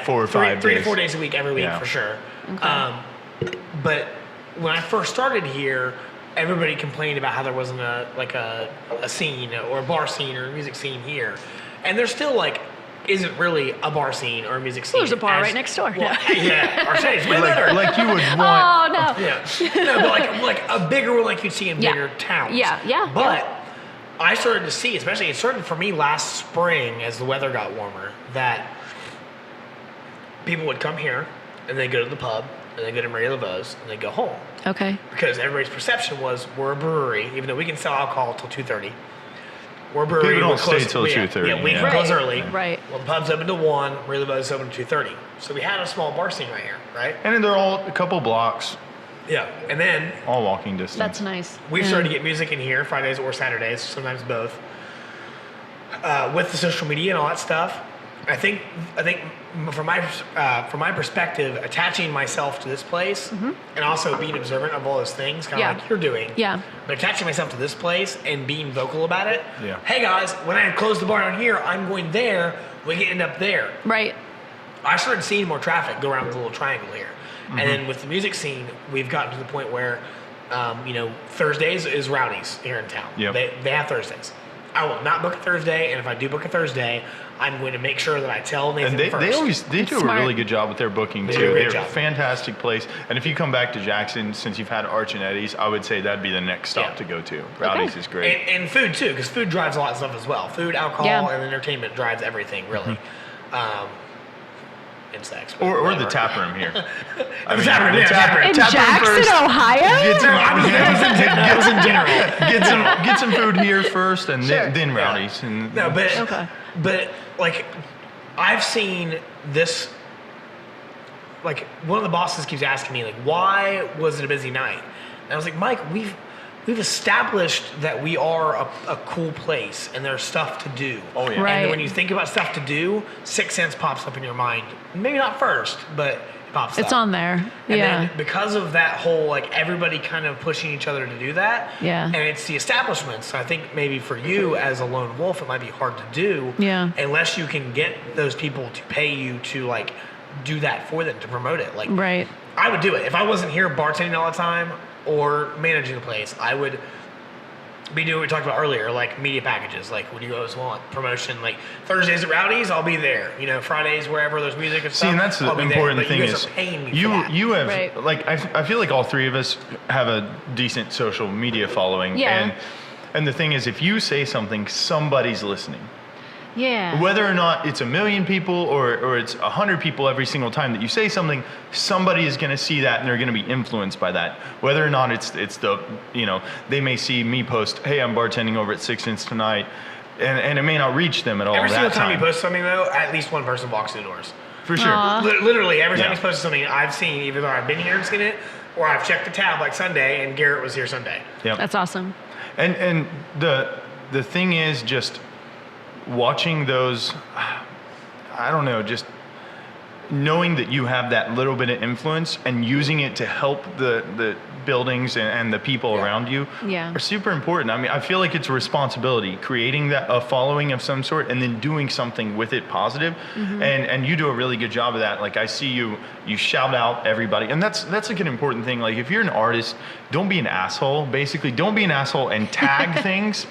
4 or 5 3 days. to 4 days a week every week Yeah. for sure. Okay. But when I first started here, everybody complained about how there wasn't a scene or a bar scene or a music scene here, and there's still isn't really a bar scene or a music scene. There's a bar right next door. Well, yeah, our city's way better. Like you would want. Oh no. Yeah, no, but like a bigger one like you'd see in Yeah. bigger towns. Yeah. But I started to see, especially it started for me last spring as the weather got warmer, that people would come here and they go to the pub and they go to Maria Laveau's and they go home Okay. because everybody's perception was we're a brewery, even though we can sell alcohol till 2:30. We're a brewery. People don't we're close- stay till we- 2:30, Yeah, we yeah. can close Right, early. right. Well, the pub's open to 1. Maria Laveau's open to 2:30. So we had a small bar scene right here, right? And then they're all a couple blocks, Yeah, and then all walking distance. That's nice. we've Yeah. started to get music in here Fridays or Saturdays, sometimes both. With the social media and all that stuff, I think from my perspective, attaching myself to this place and also being observant of all those things, kind of Yeah. like you're doing. Yeah. But attaching myself to this place and being vocal about it. Yeah. Hey guys, when I close the bar down here, I'm going there. We can end up there. Right. I started seeing more traffic go around the little triangle here. And then with the music scene, we've gotten to the point where, Thursdays is Rowdy's here in town. Yep. They have Thursdays. I will not book a Thursday, and if I do book a Thursday, I'm going to make sure that I tell Nathan And first. they do Smart. a really good job with their booking They too. do a great They're job. a fantastic place. And if you come back to Jackson, since you've had Arch and Eddie's, I would say that'd be the next stop Yeah. to go to. Rowdy's is great. And food too, because food drives a lot of stuff as well. Food, alcohol, Yeah. and entertainment drives everything, really. And sex. but or the whatever. tap room here. The tap room, yeah, tap room. In Tap room Jackson, first. Ohio? Get some, That was in general. get some food here first, and Sure. then Yeah. Rowdy's. And No, but Okay. like I've seen this. Like one of the bosses keeps asking me, like, why was it a busy night? And I was like, Mike, we've established that we are a cool place and there's stuff to do. Oh, yeah. Right. And when you think about stuff to do, Sixth Sense pops up in your mind. Maybe not first, but it pops up. It's on there. And Yeah. then because of that whole, like, everybody kind of pushing each other to do that. Yeah. And it's the establishments. So I think maybe for you as a lone wolf, it might be hard to do. Yeah. Unless you can get those people to pay you to, like, do that for them, to promote it. Like, Right. I would do it. If I wasn't here bartending all the time or managing the place, I would be doing what we talked about earlier, like media packages. Like, what do you always want? Promotion. Like, Thursdays at Rowdy's, I'll be there. Fridays, wherever there's music and stuff. See, and that's the I'll be there. important But thing you guys is are paying me for you that. you have Right. like I feel like all three of us have a decent social media following. Yeah. And the thing is, if you say something, somebody's listening. Yeah. Whether or not it's 1 million people or it's 100 people every single time that you say something, somebody is going to see that and they're going to be influenced by that. Whether or not it's the, they may see me post, hey, I'm bartending over at Sixth Sense tonight, and it may not reach them at all Every that single time time. you post something, though, at least one person walks through the doors. For sure. Aw. Literally, every time Yeah. he's posted something, I've seen, either I've been here and seen it, or I've checked the tab like Sunday, and Garrett was here Sunday. Yep. That's awesome. And the thing is just watching those, I don't know, just knowing that you have that little bit of influence and using it to help the buildings and the people around you are super important. I mean, I feel like it's a responsibility creating a following of some sort and then doing something with it positive. And you do a really good job of that. Like I see you shout out everybody, and that's like an important thing. Like if you're an artist, don't be an asshole. Basically, don't be an asshole and tag things.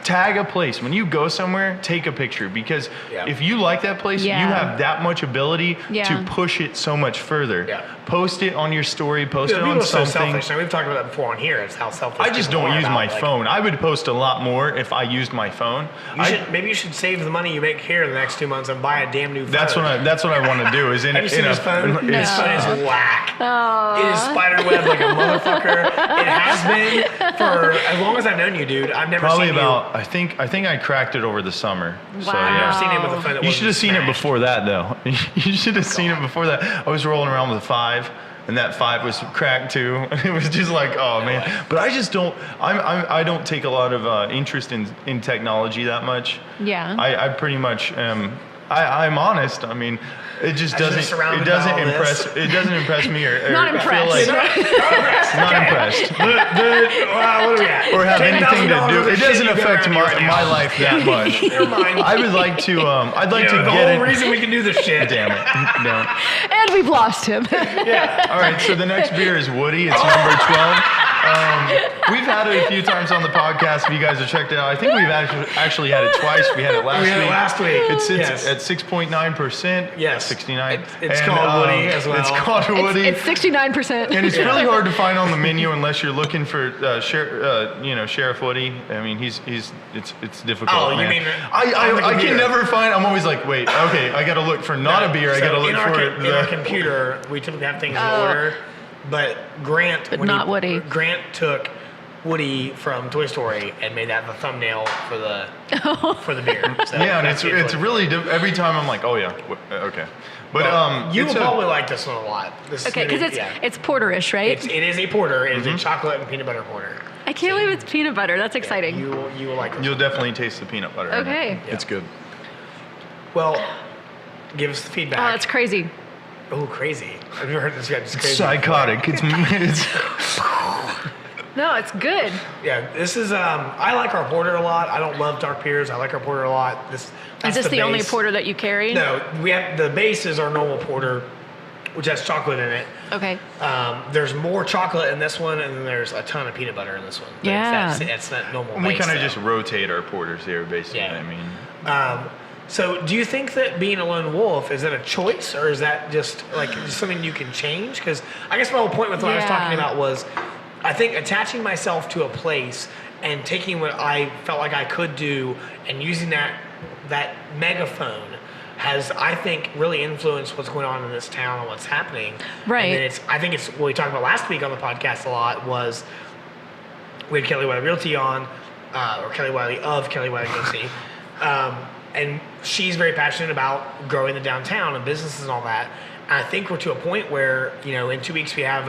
Tag a place. When you go somewhere, take a picture, because if you like that place, you have that much ability to push it so much further. Post it on your story, post it on something. So selfish. Now, we've talked about that before on here. It's how selfish. I just don't use my phone. I would post a lot more if I used my phone. Maybe you should save the money you make here in the next 2 months and buy a damn new phone. That's what I want to do. Is in Have you seen his phone? No. His phone is whack. It is spiderweb like a motherfucker. It has been for as long as I've known you, dude. I've never probably seen about. I think I cracked it over the summer. Wow. So yeah. I've never seen him with a phone that You should have seen it before that, though. You should have seen it before that. I was rolling around with a 5, and that 5 was cracked too. And it was just like, oh man. But I just don't. I don't take a lot of interest in technology that much. Yeah. I pretty much am. I'm honest. I mean, it just doesn't. It doesn't impress me or Not feel impressed. like not impressed. What are we at? Or have anything to do. $10,000 It doesn't shit you affect got around you my right now. life that much. Never mind. I would like to. I'd like to the get whole it. reason we can do this shit. Damn it! Damn it! And we've lost him. All right, so the next beer is Woody. It's number 12. We've had it a few times on the podcast. If you guys have checked it out, I think we've actually had it twice. We had it last week. It sits at 6.9%. Yes. 69. It's called Woody as well. It's called Woody. It's 69%. And it's really hard to find on the menu unless you're looking for Sheriff Woody. I mean, it's difficult. Oh, you man. mean I can never find. I'm always like, wait, okay, I got to look for not a beer. I got to look for in our computer. We typically have things in order, but Grant, Woody. Grant took Woody from Toy Story and made that the thumbnail for the beer. So yeah, and it's really every time I'm like, oh yeah, okay. But you will probably like this one a lot. Okay, because it's porterish, right? It is a porter. It is a chocolate and peanut butter porter. I can't believe it's peanut butter. That's exciting. You will like this. You'll definitely taste the peanut butter. Okay. It's good. Well, give us the feedback. Oh, that's crazy. Oh, crazy. I've never heard this guy just crazy. Psychotic. It's No, it's good. Yeah, this is. I like our porter a lot. I don't love dark beers. I like our porter a lot. Is this the only porter that you carry? No, we have the base is our normal porter, which has chocolate in it. Okay. There's more chocolate in this one, and then there's a ton of peanut butter in this one. But Yeah. it's not normal. We base, kind of though. just rotate our porters here, basically. Yeah. I mean. So, do you think that being a lone wolf is that a choice, or is that just something you can change? Because I guess my whole point with what I was talking about was, I think attaching myself to a place and taking what I felt like I could do and using that megaphone has, I think, really influenced what's going on in this town and what's happening. Right. And then I think it's what we talked about last week on the podcast a lot was we had Kelly Wiley Realty on, or Kelly Wiley of Kelly Wiley Realty. And she's very passionate about growing the downtown and businesses and all that. And I think we're to a point where, in 2 weeks we have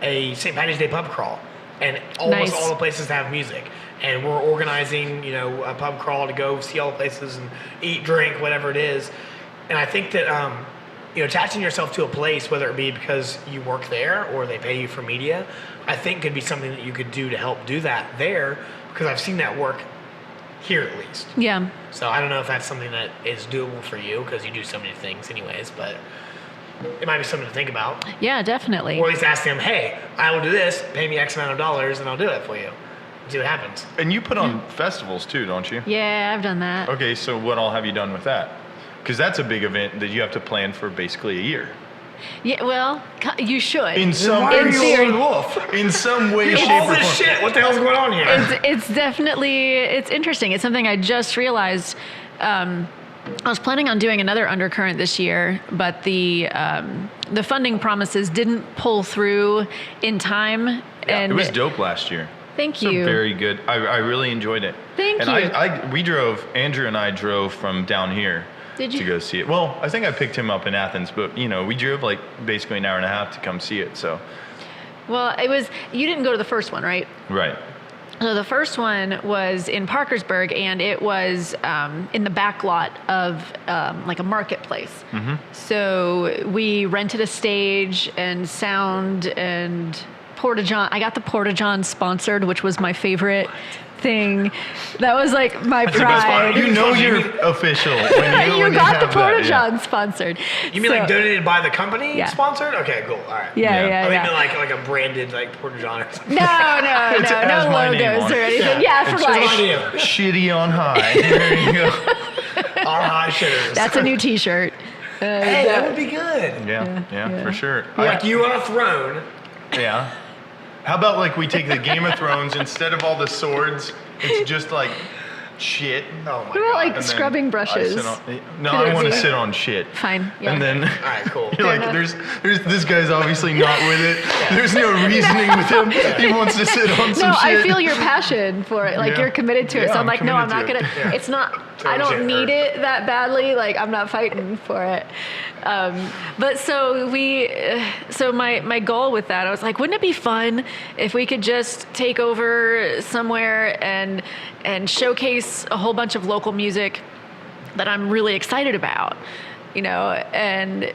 a St. Patty's Day pub crawl. And almost all the places have music. And we're organizing, a pub crawl to go see all the places and eat, drink, whatever it is. And I think that, attaching yourself to a place, whether it be because you work there or they pay you for media, I think could be something that you could do to help do that there, because I've seen that work here at least. Yeah. So I don't know if that's something that is doable for you, because you do so many things anyways, but it might be something to think about. Yeah, definitely. Or at least ask them, hey, I will do this, pay me X amount of dollars, and I'll do it for you. See what happens. And you put on festivals too, don't you? Yeah, I've done that. Okay, so what all have you done with that? Because that's a big event that you have to plan for basically a year. Yeah, well, you should. In some Why are you a lone wolf? In some way, shape, All or this form. shit. What the hell's going on here? It's definitely, it's interesting. It's something I just realized. I was planning on doing another undercurrent this year, but the funding promises didn't pull through in time. Yeah, and it was dope last year. Thank So you. very good. I really enjoyed it. Thank and you. Andrew and I drove from down here Did you? to go see it. Well, I think I picked him up in Athens, but we drove basically an hour and a half to come see it. So. Well, you didn't go to the first one, right? Right. So the first one was in Parkersburg, and it was in the back lot of like a marketplace. So we rented a stage and sound and Porta-John. I got the Porta-John sponsored, which was my favorite thing. That was like my pride. You know you're official when you when got the have that, Porta-John sponsored. You mean like donated by the company Yeah. sponsored? Okay, cool. All right. Yeah. I mean like a branded like Porta-John or something. No, It has no my name logos on or it. anything. Yeah, for It's life. my name. Shitty on high. There you go. Our high shitters. That's a new T-shirt. Hey, that would be good. Yeah, for sure. Like you on a throne. Yeah. How about like we take the Game of Thrones, instead of all the swords, it's just like shit. Oh my What about god. like And then scrubbing brushes? I want to sit on shit. Fine. Yeah. And then All right, cool. you're like, there's this guy's obviously not with it. There's no reasoning with him. He wants to sit on some No, shit. I feel your passion for it. Like Yeah. you're committed to it. Yeah, so I'm I'm like, no, I'm not committed gonna. to it. It's not. Totally I don't shit need hurt. it that badly. Like I'm not fighting for it. But so my goal with that, I was like, wouldn't it be fun if we could just take over somewhere and showcase a whole bunch of local music that I'm really excited about, and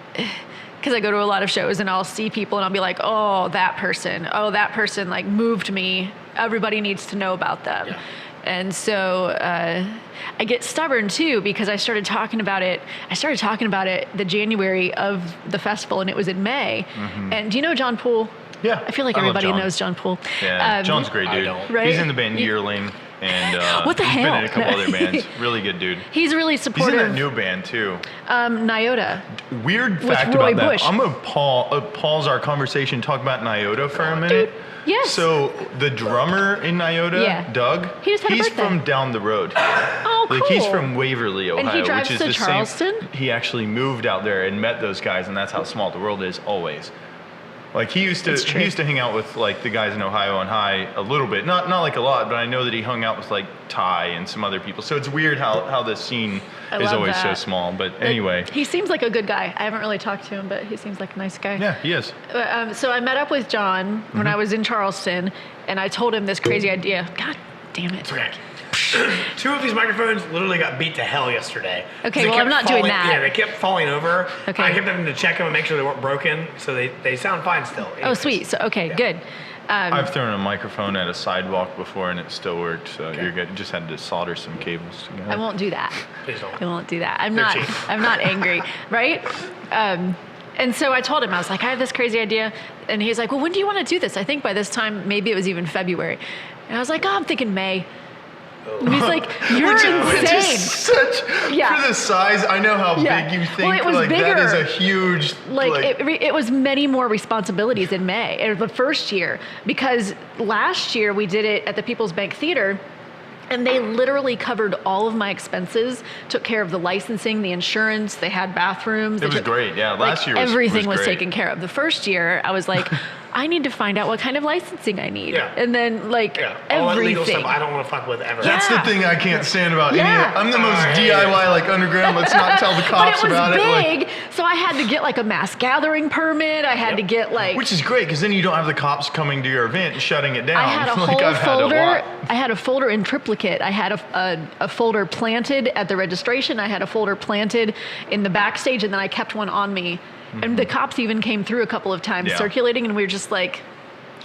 because I go to a lot of shows and I'll see people and I'll be like, oh, that person like moved me. Everybody needs to know about them. Yeah. And so I get stubborn too, because I started talking about it the January of the festival, and it was in May. And do you know John Poole? Yeah. I feel like I love everybody John. knows John Poole. Yeah, John's a great I dude. don't. Right? He's in the band Yearling, and What the he's hell? been in a couple No. other bands. Really good dude. He's really He's in supportive. that new band too. Nyota. Weird With fact Roy about that. Bush. I'm gonna pause our conversation, talk about Nyota for a minute. Yes. So the drummer in Nyota, Yeah. Doug, He just had a he's birthday. from down the road. Oh, cool. Like he's from Waverly, Ohio, And he drives which is to the Charleston? same. He actually moved out there and met those guys, and that's how small the world is always. Like he used It's true. to hang out with like the guys in Ohio on High a little bit, not like a lot, but I know that he hung out with like Ty and some other people. So it's weird how the scene I is love always so that. small. But anyway, He seems like a good guy. I haven't really talked to him, but he seems like a nice guy. yeah, he is. So I met up with John when I was in Charleston, and I told him this crazy idea. God damn it. Okay. Two of these microphones literally got beat to hell yesterday. Okay, They well, I'm kept not doing falling- that. Yeah, they kept falling over. Okay. I kept having to check them and make sure they weren't broken, so they sound fine still. Oh, Anyways. sweet. So okay, Yeah. good. I've thrown a microphone at a sidewalk before and it still worked. So you're good. Just had to solder some cables together. I won't do that. Please don't. I won't do that. I'm They're not. cheap. I'm not angry, right? And so I told him, I was like, I have this crazy idea, and he's like, well, when do you want to do this? I think by this time, maybe it was even February, and I was like, oh, I'm thinking May. And he's like, you're Which insane. is such Yeah. for the size. I know how Yeah. big you think. Well, it was like that is bigger. a huge It was many more responsibilities in May, or the first year, because last year we did it at the People's Bank Theater, and they literally covered all of my expenses, took care of the licensing, the insurance, they had bathrooms. It was great, yeah. Last year was everything was great. taken care of. The first year, I was like, I need to find out what kind of licensing I need, Yeah. and then Yeah. All that legal everything. stuff I don't want to fuck with ever. Yeah. That's the thing I can't stand about any Yeah. of I'm the most Oh, I hate DIY like underground. Let's not tell the cops but it was about big, it. Like, so I had to get like a mass gathering permit. I had to get like. which is great because then you don't have the cops coming to your event and shutting it down. I had a Like, whole I've had a folder. lot. I had a folder in triplicate. I had a folder planted at the registration. I had a folder planted in the backstage, and then I kept one on me. And the cops even came through a couple of times Yeah. circulating, and we were just like,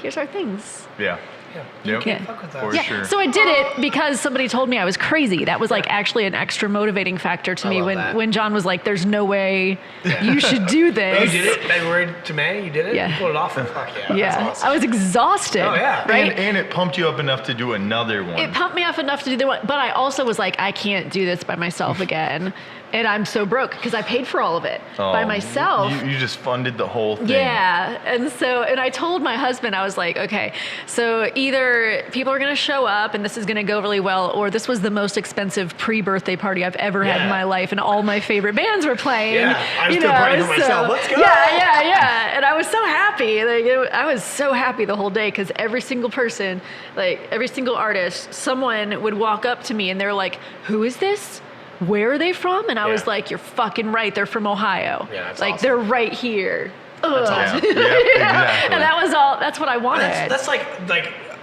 here's our things. Yeah. Yeah. Yep. Yeah. Fuck with For us. Yeah, sure. so I did it because somebody told me I was crazy. That was like actually an extra motivating factor to I me love when, that. when John was like, there's no way you should do Oh, this. you did it February to May? You did it? Yeah. You pulled it off? Fuck yeah. Yeah, That's awesome. I was exhausted. Oh, yeah. Right? And it pumped you up enough to do another one. It pumped me up enough to do the one, but I also was like, I can't do this by myself again. And I'm so broke because I paid for all of it by Oh, myself. You just funded the whole thing. Yeah. And I told my husband, I was like, okay, so either people are going to show up and this is going to go really well, or this was the most expensive pre-birthday party I've ever had in Yeah. my life, and all my favorite bands were playing. Yeah, I was still partying for myself. Let's go. Yeah. And I was so happy. Like, I was so happy the whole day because every single person, like every single artist, someone would walk up to me and they're like, who is this? Where are they from? And I was Yeah. like, you're fucking right. They're from Ohio. Yeah, that's like awesome. they're right here. That's Ugh. awesome. Yeah, exactly. And that was all. That's what I wanted. That's like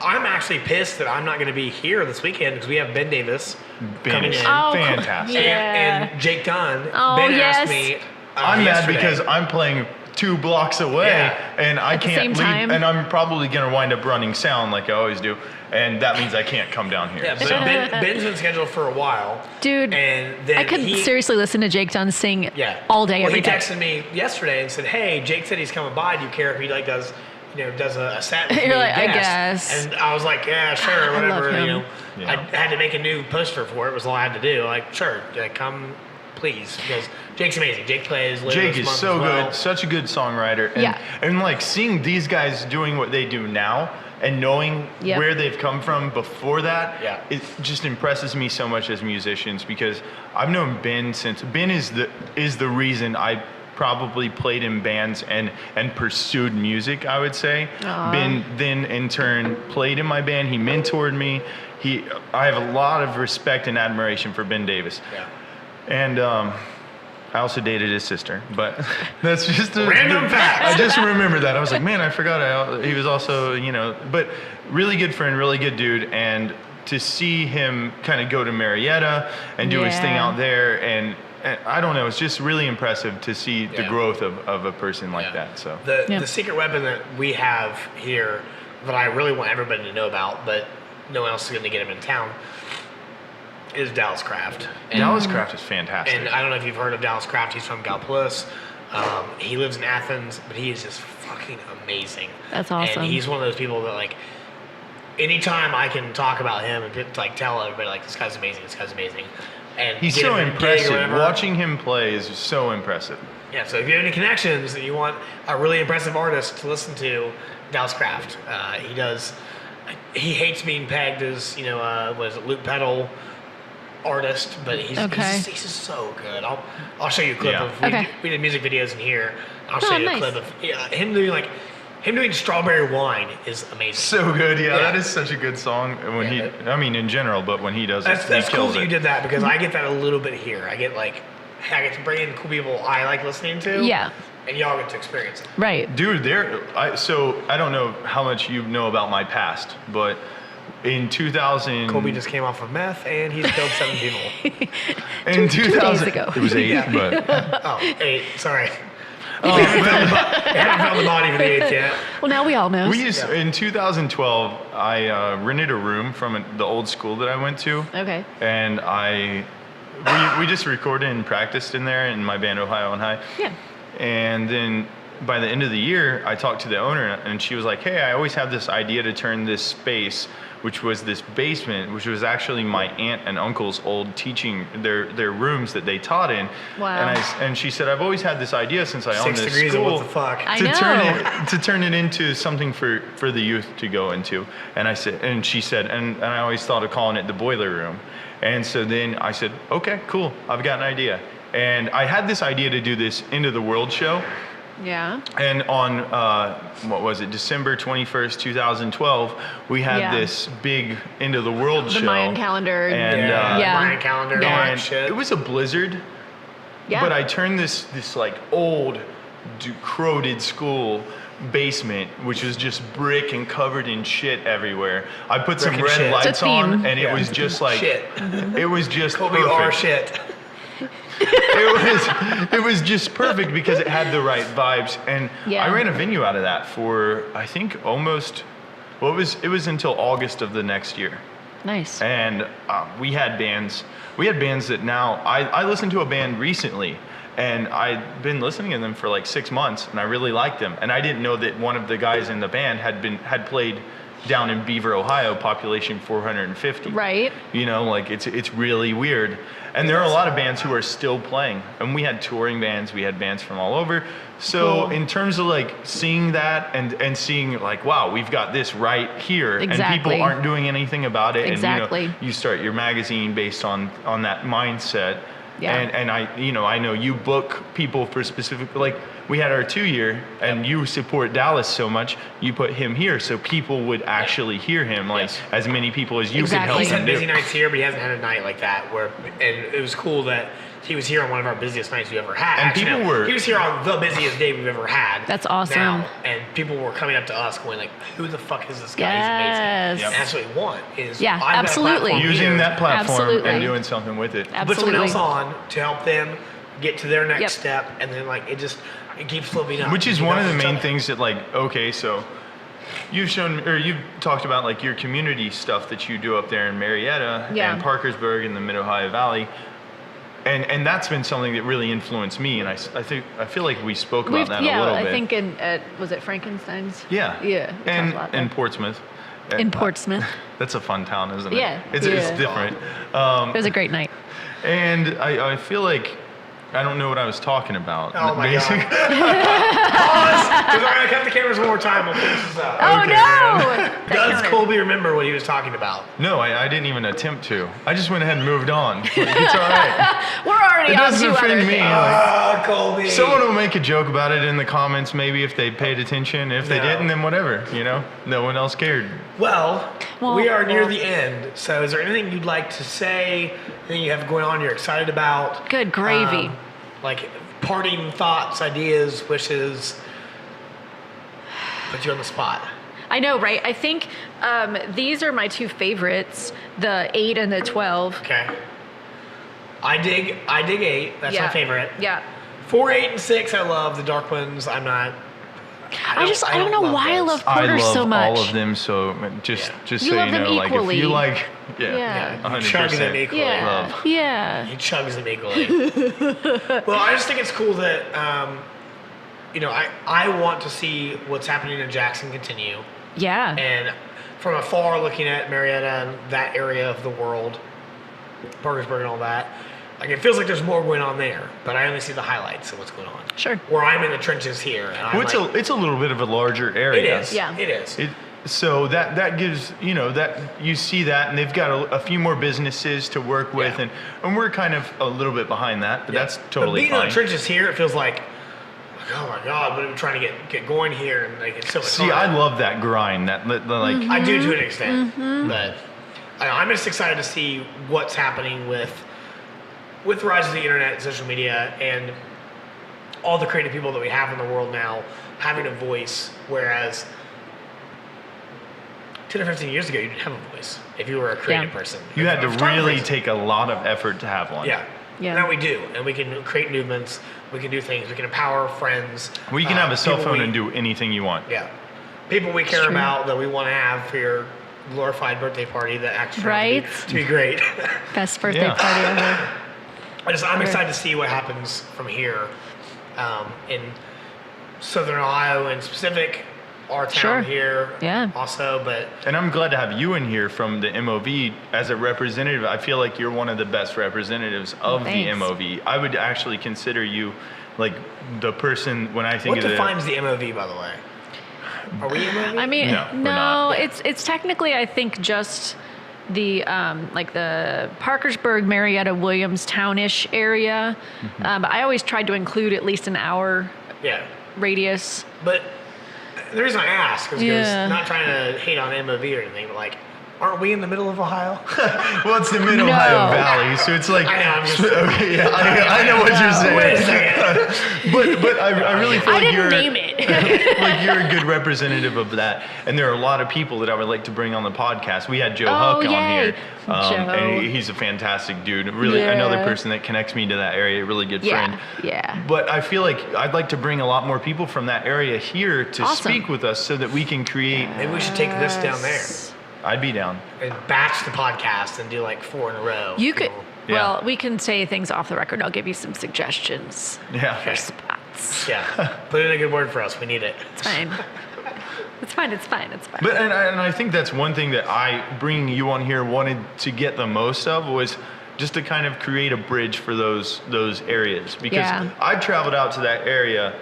I'm actually pissed that I'm not going to be here this weekend because we have Ben Davis coming in. Oh, fantastic. yeah. And Jake Dunn. Oh, Ben yes. asked me. I'm mad yesterday. because I'm playing 2 blocks away, and I At the can't same leave, time? and I'm probably gonna wind up running sound like I always do, and that means I can't come down here. Yeah, but So- Ben's been scheduled for a while. Dude, And then I could seriously listen to Jake Dunn sing all day, well, every day. he texted me yesterday and said, "Hey, Jake said he's coming by. Do you care if he like does a set with You're me, like, I guest?" guess. And I was like, "Yeah, sure, I love whatever." him. I had to make a new poster for it. Was all I had to do. Like, sure, come, please, because Jake's amazing. Jake plays. later Jake this is month so as well. good, such a good songwriter, and, Yeah. and like seeing these guys doing what they do now and knowing Yep. where they've come from before that, Yeah. it just impresses me so much as musicians because I've known Ben since Ben is the reason I probably played in bands and pursued music, I would say. Aw. Ben then in turn played in my band. He mentored me. I have a lot of respect and admiration for Ben Davis. Yeah. And I also dated his sister, but that's just a Random fact. I just remembered that. I was like, man, I forgot. He was also, but really good friend, really good dude. And to see him kind of go to Marietta and do his thing Yeah. out there, and I don't know, it's just really impressive to see the Yeah. growth of a person like that. So The secret weapon that we have here that I really want everybody to know about, but no one else is going to get him in town, is Dallas Craft. Dallas Craft is fantastic. And I don't know if you've heard of Dallas Craft. He's from Gallipolis. He lives in Athens, but he is just fucking amazing. That's awesome. And he's one of those people that, like, anytime I can talk about him and like tell everybody, like, this guy's amazing, this guy's amazing. And He's get so him a gig or impressive. whatever. Watching him play is so impressive. Yeah, so if you have any connections that you want a really impressive artist to listen to, Dallas Craft. He hates being pegged as, was it Luke Pedal artist, but he's just so good. I'll show you a clip Yeah. of we did music videos in here. I'll show Oh, you nice. a clip of him doing strawberry wine is amazing. So good, yeah. Yeah. That is such a good song. And when in general, but when he does That's it, he cool kills that it. you did that because I get that a little bit here. I get to bring in cool people I like listening to. Yeah. And y'all get to experience it. Right. Dude, so I don't know how much you know about my past, but in 2000, Colby just came off of meth and he's killed 7 people. in 2 days ago. it was 8, Yeah. but Oh, 8. Sorry. We haven't found the body for the 8th yet. Well, now we all know. in 2012, I rented a room from the old school that I went to, Okay. and we just recorded and practiced in there in my band Ohio on High. Yeah. And then by the end of the year, I talked to the owner, and she was like, hey, I always have this idea to turn this space, which was this basement, which was actually my aunt and uncle's old teaching, their rooms that they taught in. Wow. And she said, I've always had this idea since I owned 6 this degrees school. of what the fuck. I know. To turn it into something for the youth to go into. And she said, and I always thought of calling it the boiler room. And so then I said, okay, cool, I've got an idea. And I had this idea to do this End of the World show. Yeah. And on, December 21st, 2012, we had this big End of the World show. The Mayan calendar. And, Yeah. Mayan calendar and all and that shit. it was a blizzard. Yeah. But I turned this like old, corroded school basement, which was just brick and covered in shit everywhere. I put some and red shit. lights It's a on, theme. and it was just like shit. it was just Colby perfect. R shit. It was just perfect because it had the right vibes, and Yeah. I ran a venue out of that for I think almost. Well, it was until August of the next year. Nice. And we had bands that now I listened to a band recently, and I'd been listening to them for like 6 months, and I really liked them, and I didn't know that one of the guys in the band had played down in Beaver, Ohio, population 450. Right. It's really weird. And there are a lot of bands who are still playing, and we had touring bands, we had bands from all over. So Cool. in terms of like seeing that and seeing like, wow, we've got this right here, and Exactly. people aren't doing anything about it. Exactly. And you start your magazine based on that mindset. Yeah. And I know you book people for specific, like we had our 2-year, and you support Dallas so much, you put him here so people would actually hear him, like Yes. as many people as you Exactly. could He's help had them busy do. nights here, but he hasn't had a night like that and it was cool that he was here on one of our busiest nights we've ever had. And Actually, people were- he was here on the busiest day we've ever had. That's awesome. Now, and people were coming up to us going like, "Who the fuck is this guy? Yes. He's amazing." Yep. And that's what we want. Is Yeah, I've got a absolutely. platform Using here, that platform Absolutely. and doing something with it. put someone Absolutely. else on to help them get to their next Yep. step, and then like it keeps flipping up. Which is You one know, of the each main other. things that like, okay, so you've talked about like your community stuff that you do up there in Marietta Yeah. and Parkersburg in the Mid-Ohio Valley. And that's been something that really influenced me, and I feel like we spoke about that a little bit. I think was it Frankenstein's? Yeah. Yeah. we talked about And that. Portsmouth. In Portsmouth. That's a fun town, isn't it? Yeah. It's Yeah. different. It was a great night. And I feel like I don't know what I was talking about. Oh my Basic- god! Pause. Because I'm gonna cut the cameras one more time. We'll finish this up. Oh Okay. no! Does Colby remember what he was talking about? No, I didn't even attempt to. I just went ahead and moved on. Like, it's all right. We're already It on doesn't to other offend me. things. Like, Colby. someone will make a joke about it in the comments, maybe if they paid attention. If they No. didn't, then whatever. No one else cared. Well, Well, we are near well. the end. So, is there anything you'd like to say? Anything you have going on? You're excited about? Good gravy. Like parting thoughts, ideas, wishes. Put you on the spot. I know, right? I think these are my two favorites, the 8 and the 12. Okay. I dig 8. That's my favorite. Yeah. 4, 8, and 6. I love the dark ones. I'm not. I don't know why I love I porters love so much. all of them. So just You so love you them know, like if equally. you like, Yeah. Yeah, 100%. chug them equally. Yeah. Love. Yeah. He chugs them equally. Well, I just think it's cool that, I want to see what's happening in Jackson continue. Yeah. And from afar, looking at Marietta and that area of the world, Parkersburg and all that, like it feels like there's more going on there, but I only see the highlights of what's going on. Sure. Where I'm in the trenches here, and I'm Well, it's a little bit of a larger it area. is. Yeah. It is. So that gives that you see that, and they've got a few more businesses to work with, Yeah. and we're kind of a little bit behind that, but that's totally But being in fine. the trenches here, it feels like, oh my god, what are we trying to get going here, and like it's so much See, fun. I love that grind. That like I do to an extent, but I'm just excited to see what's happening with the rise of the internet and social media and all the creative people that we have in the world now having a voice, whereas 10 or 15 years ago you didn't have a voice if you were a creative person. you had to A photographer really is- take a lot of effort to have one. Yeah. Yeah. Now we do, and we can create movements. We can do things. We can empower friends. We can have a cell people phone we- and do anything you want. Yeah. People we care True. about that we want to have for your glorified birthday party that actually Right? to be great. Best birthday Yeah. party ever. I'm excited to see what happens from here in Southern Ohio in specific, our town Sure. here Yeah. also, but And I'm glad to have you in here from the MOV as a representative. I feel like you're one of the best representatives of the Thanks. MOV. I would actually consider you like the person when I think what of defines the MOV, by the way? Are we MOV? I mean, No, we're no, not. it's technically I think just the like the Parkersburg, Marietta, Williamstown-ish area. Mm-hmm. But I always tried to include at least an hour Yeah. radius. But the reason I ask is because Yeah. not trying to hate on MOV or anything, but like, aren't we in the middle of Ohio? well, it's the Mid Ohio No. Valley, so it's like I know, I'm just- okay, yeah, I know what you're saying. Wait a second. but I really feel I like didn't you're name it. like you're a good representative of that. And there are a lot of people that I would like to bring on the podcast. We had Joe Oh, Huck on yay. here, Joe. and he's a fantastic dude. Really, Yeah. another person that connects me to that area. A really good Yeah, friend. yeah. But I feel like I'd like to bring a lot more people from that area here to Awesome. speak with us, so that we can create. Maybe we should take this down there I'd be down. and batch the podcast and do like 4 in a row. You could. Yeah. Well, we can say things off the record. I'll give you some suggestions Yeah. for spots. Yeah. Put in a good word for us. We need it. It's fine. It's fine. It's fine. It's fine. But and I think that's one thing that I, bringing you on here, wanted to get the most of was just to kind of create a bridge for those areas, because Yeah. I've traveled out to that area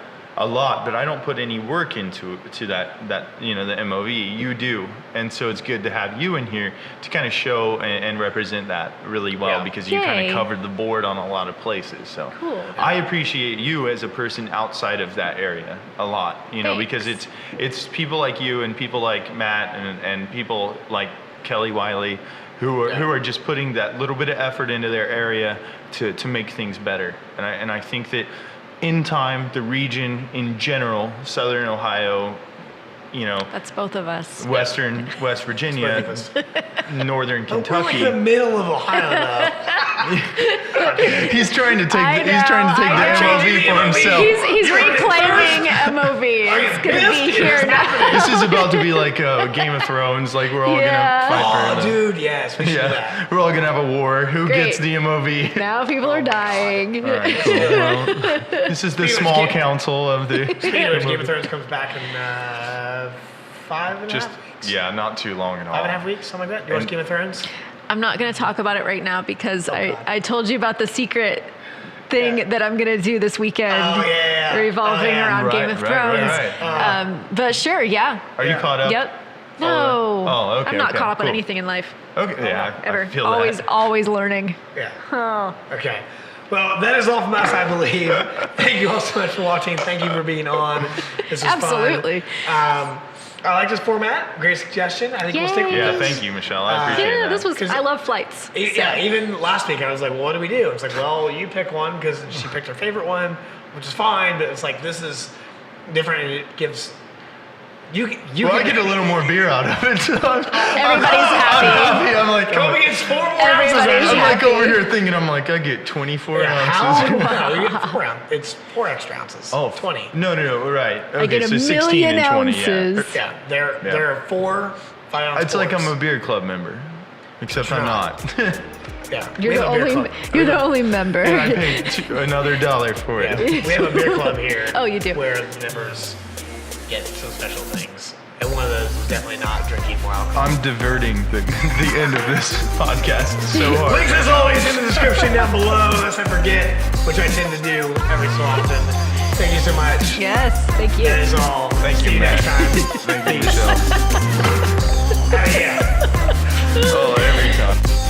a lot, but I don't put any work into that the MOV. You do, and so it's good to have you in here to kind of show and represent that really well, Yeah. because you kind Yay. of covered the board on a lot of places. So Cool. I appreciate you as a person outside of that area a lot, Thanks. because it's people like you and people like Matt and people like Kelly Wiley, who are just putting that little bit of effort into their area to make things better. And I think that in time, the region in general, Southern Ohio, That's both of us. Western West Virginia, Northern Kentucky. We're like the middle of Ohio, though. He's trying to take I the MOV for himself. He's reclaiming MOV. It's gonna be here now. This is about to be like Game of Thrones. Like we're all Yeah. gonna fight Oh, for dude, yes, we should do Yeah, that. we're all gonna have a war. Who Great. gets the MOV? Now people are dying. All right, cool. Well, this is the Speaking of small Game- council of the. Speaking of which, Game of Thrones comes back in 5.5 Just weeks. yeah, not too long at all. 5.5 weeks, something like that. You watch And- Game of Thrones? I'm not gonna talk about it right now because God. I told you about the secret thing that I'm gonna do this weekend, Oh, yeah. revolving Oh, yeah. around Game of Thrones. Right. But sure, yeah. Are you caught up? Yep. No. Oh, okay, I'm not okay, caught up on cool. anything in life. Okay. Yeah. I Ever. feel Always, that. always learning. Yeah. Oh. Okay. Well, that is all from us, I believe. Thank you all so much for watching. Thank you for being on. This was Absolutely. fun. I like this format. Great suggestion. I think we'll stick with Yeah. this. Thank you, Michelle. I appreciate Yeah, that. this was. 'Cause- I love flights. Yeah, even last week I was like, well, what do we do? It's like, well, you pick one because she picked her favorite one, which is fine, but it's like, this is different and it gives. You Well, I can get a little more beer out of it. So I'm happy. I'm like, Kobe gets 4 more ounces. Everybody's I'm like happy. over here thinking, I'm like, I get 24 ounces. No, you get 4 ounces. It's 4 extra ounces. Oh, 20. No, right. Okay, I get so a 16 million and 20, ounces. Yeah, there are 4 5-ounce. It's like I'm a pours. beer club member, except I'm not. Yeah, You're we the have a beer only. club. You're the only member. And I paid another $1 for Yeah, it. we have a beer club here. Oh, you do? Where the members get some special things. And one of those is definitely not drinking more alcohol. I'm diverting the end of this podcast so hard. Links as always in the description down below, unless I forget, which I tend to do every so often. Thank you so much. Yes. Thank you. That is all. Thank See you, you next Matt. time. Thank you, Michelle. Yeah. Oh, every time.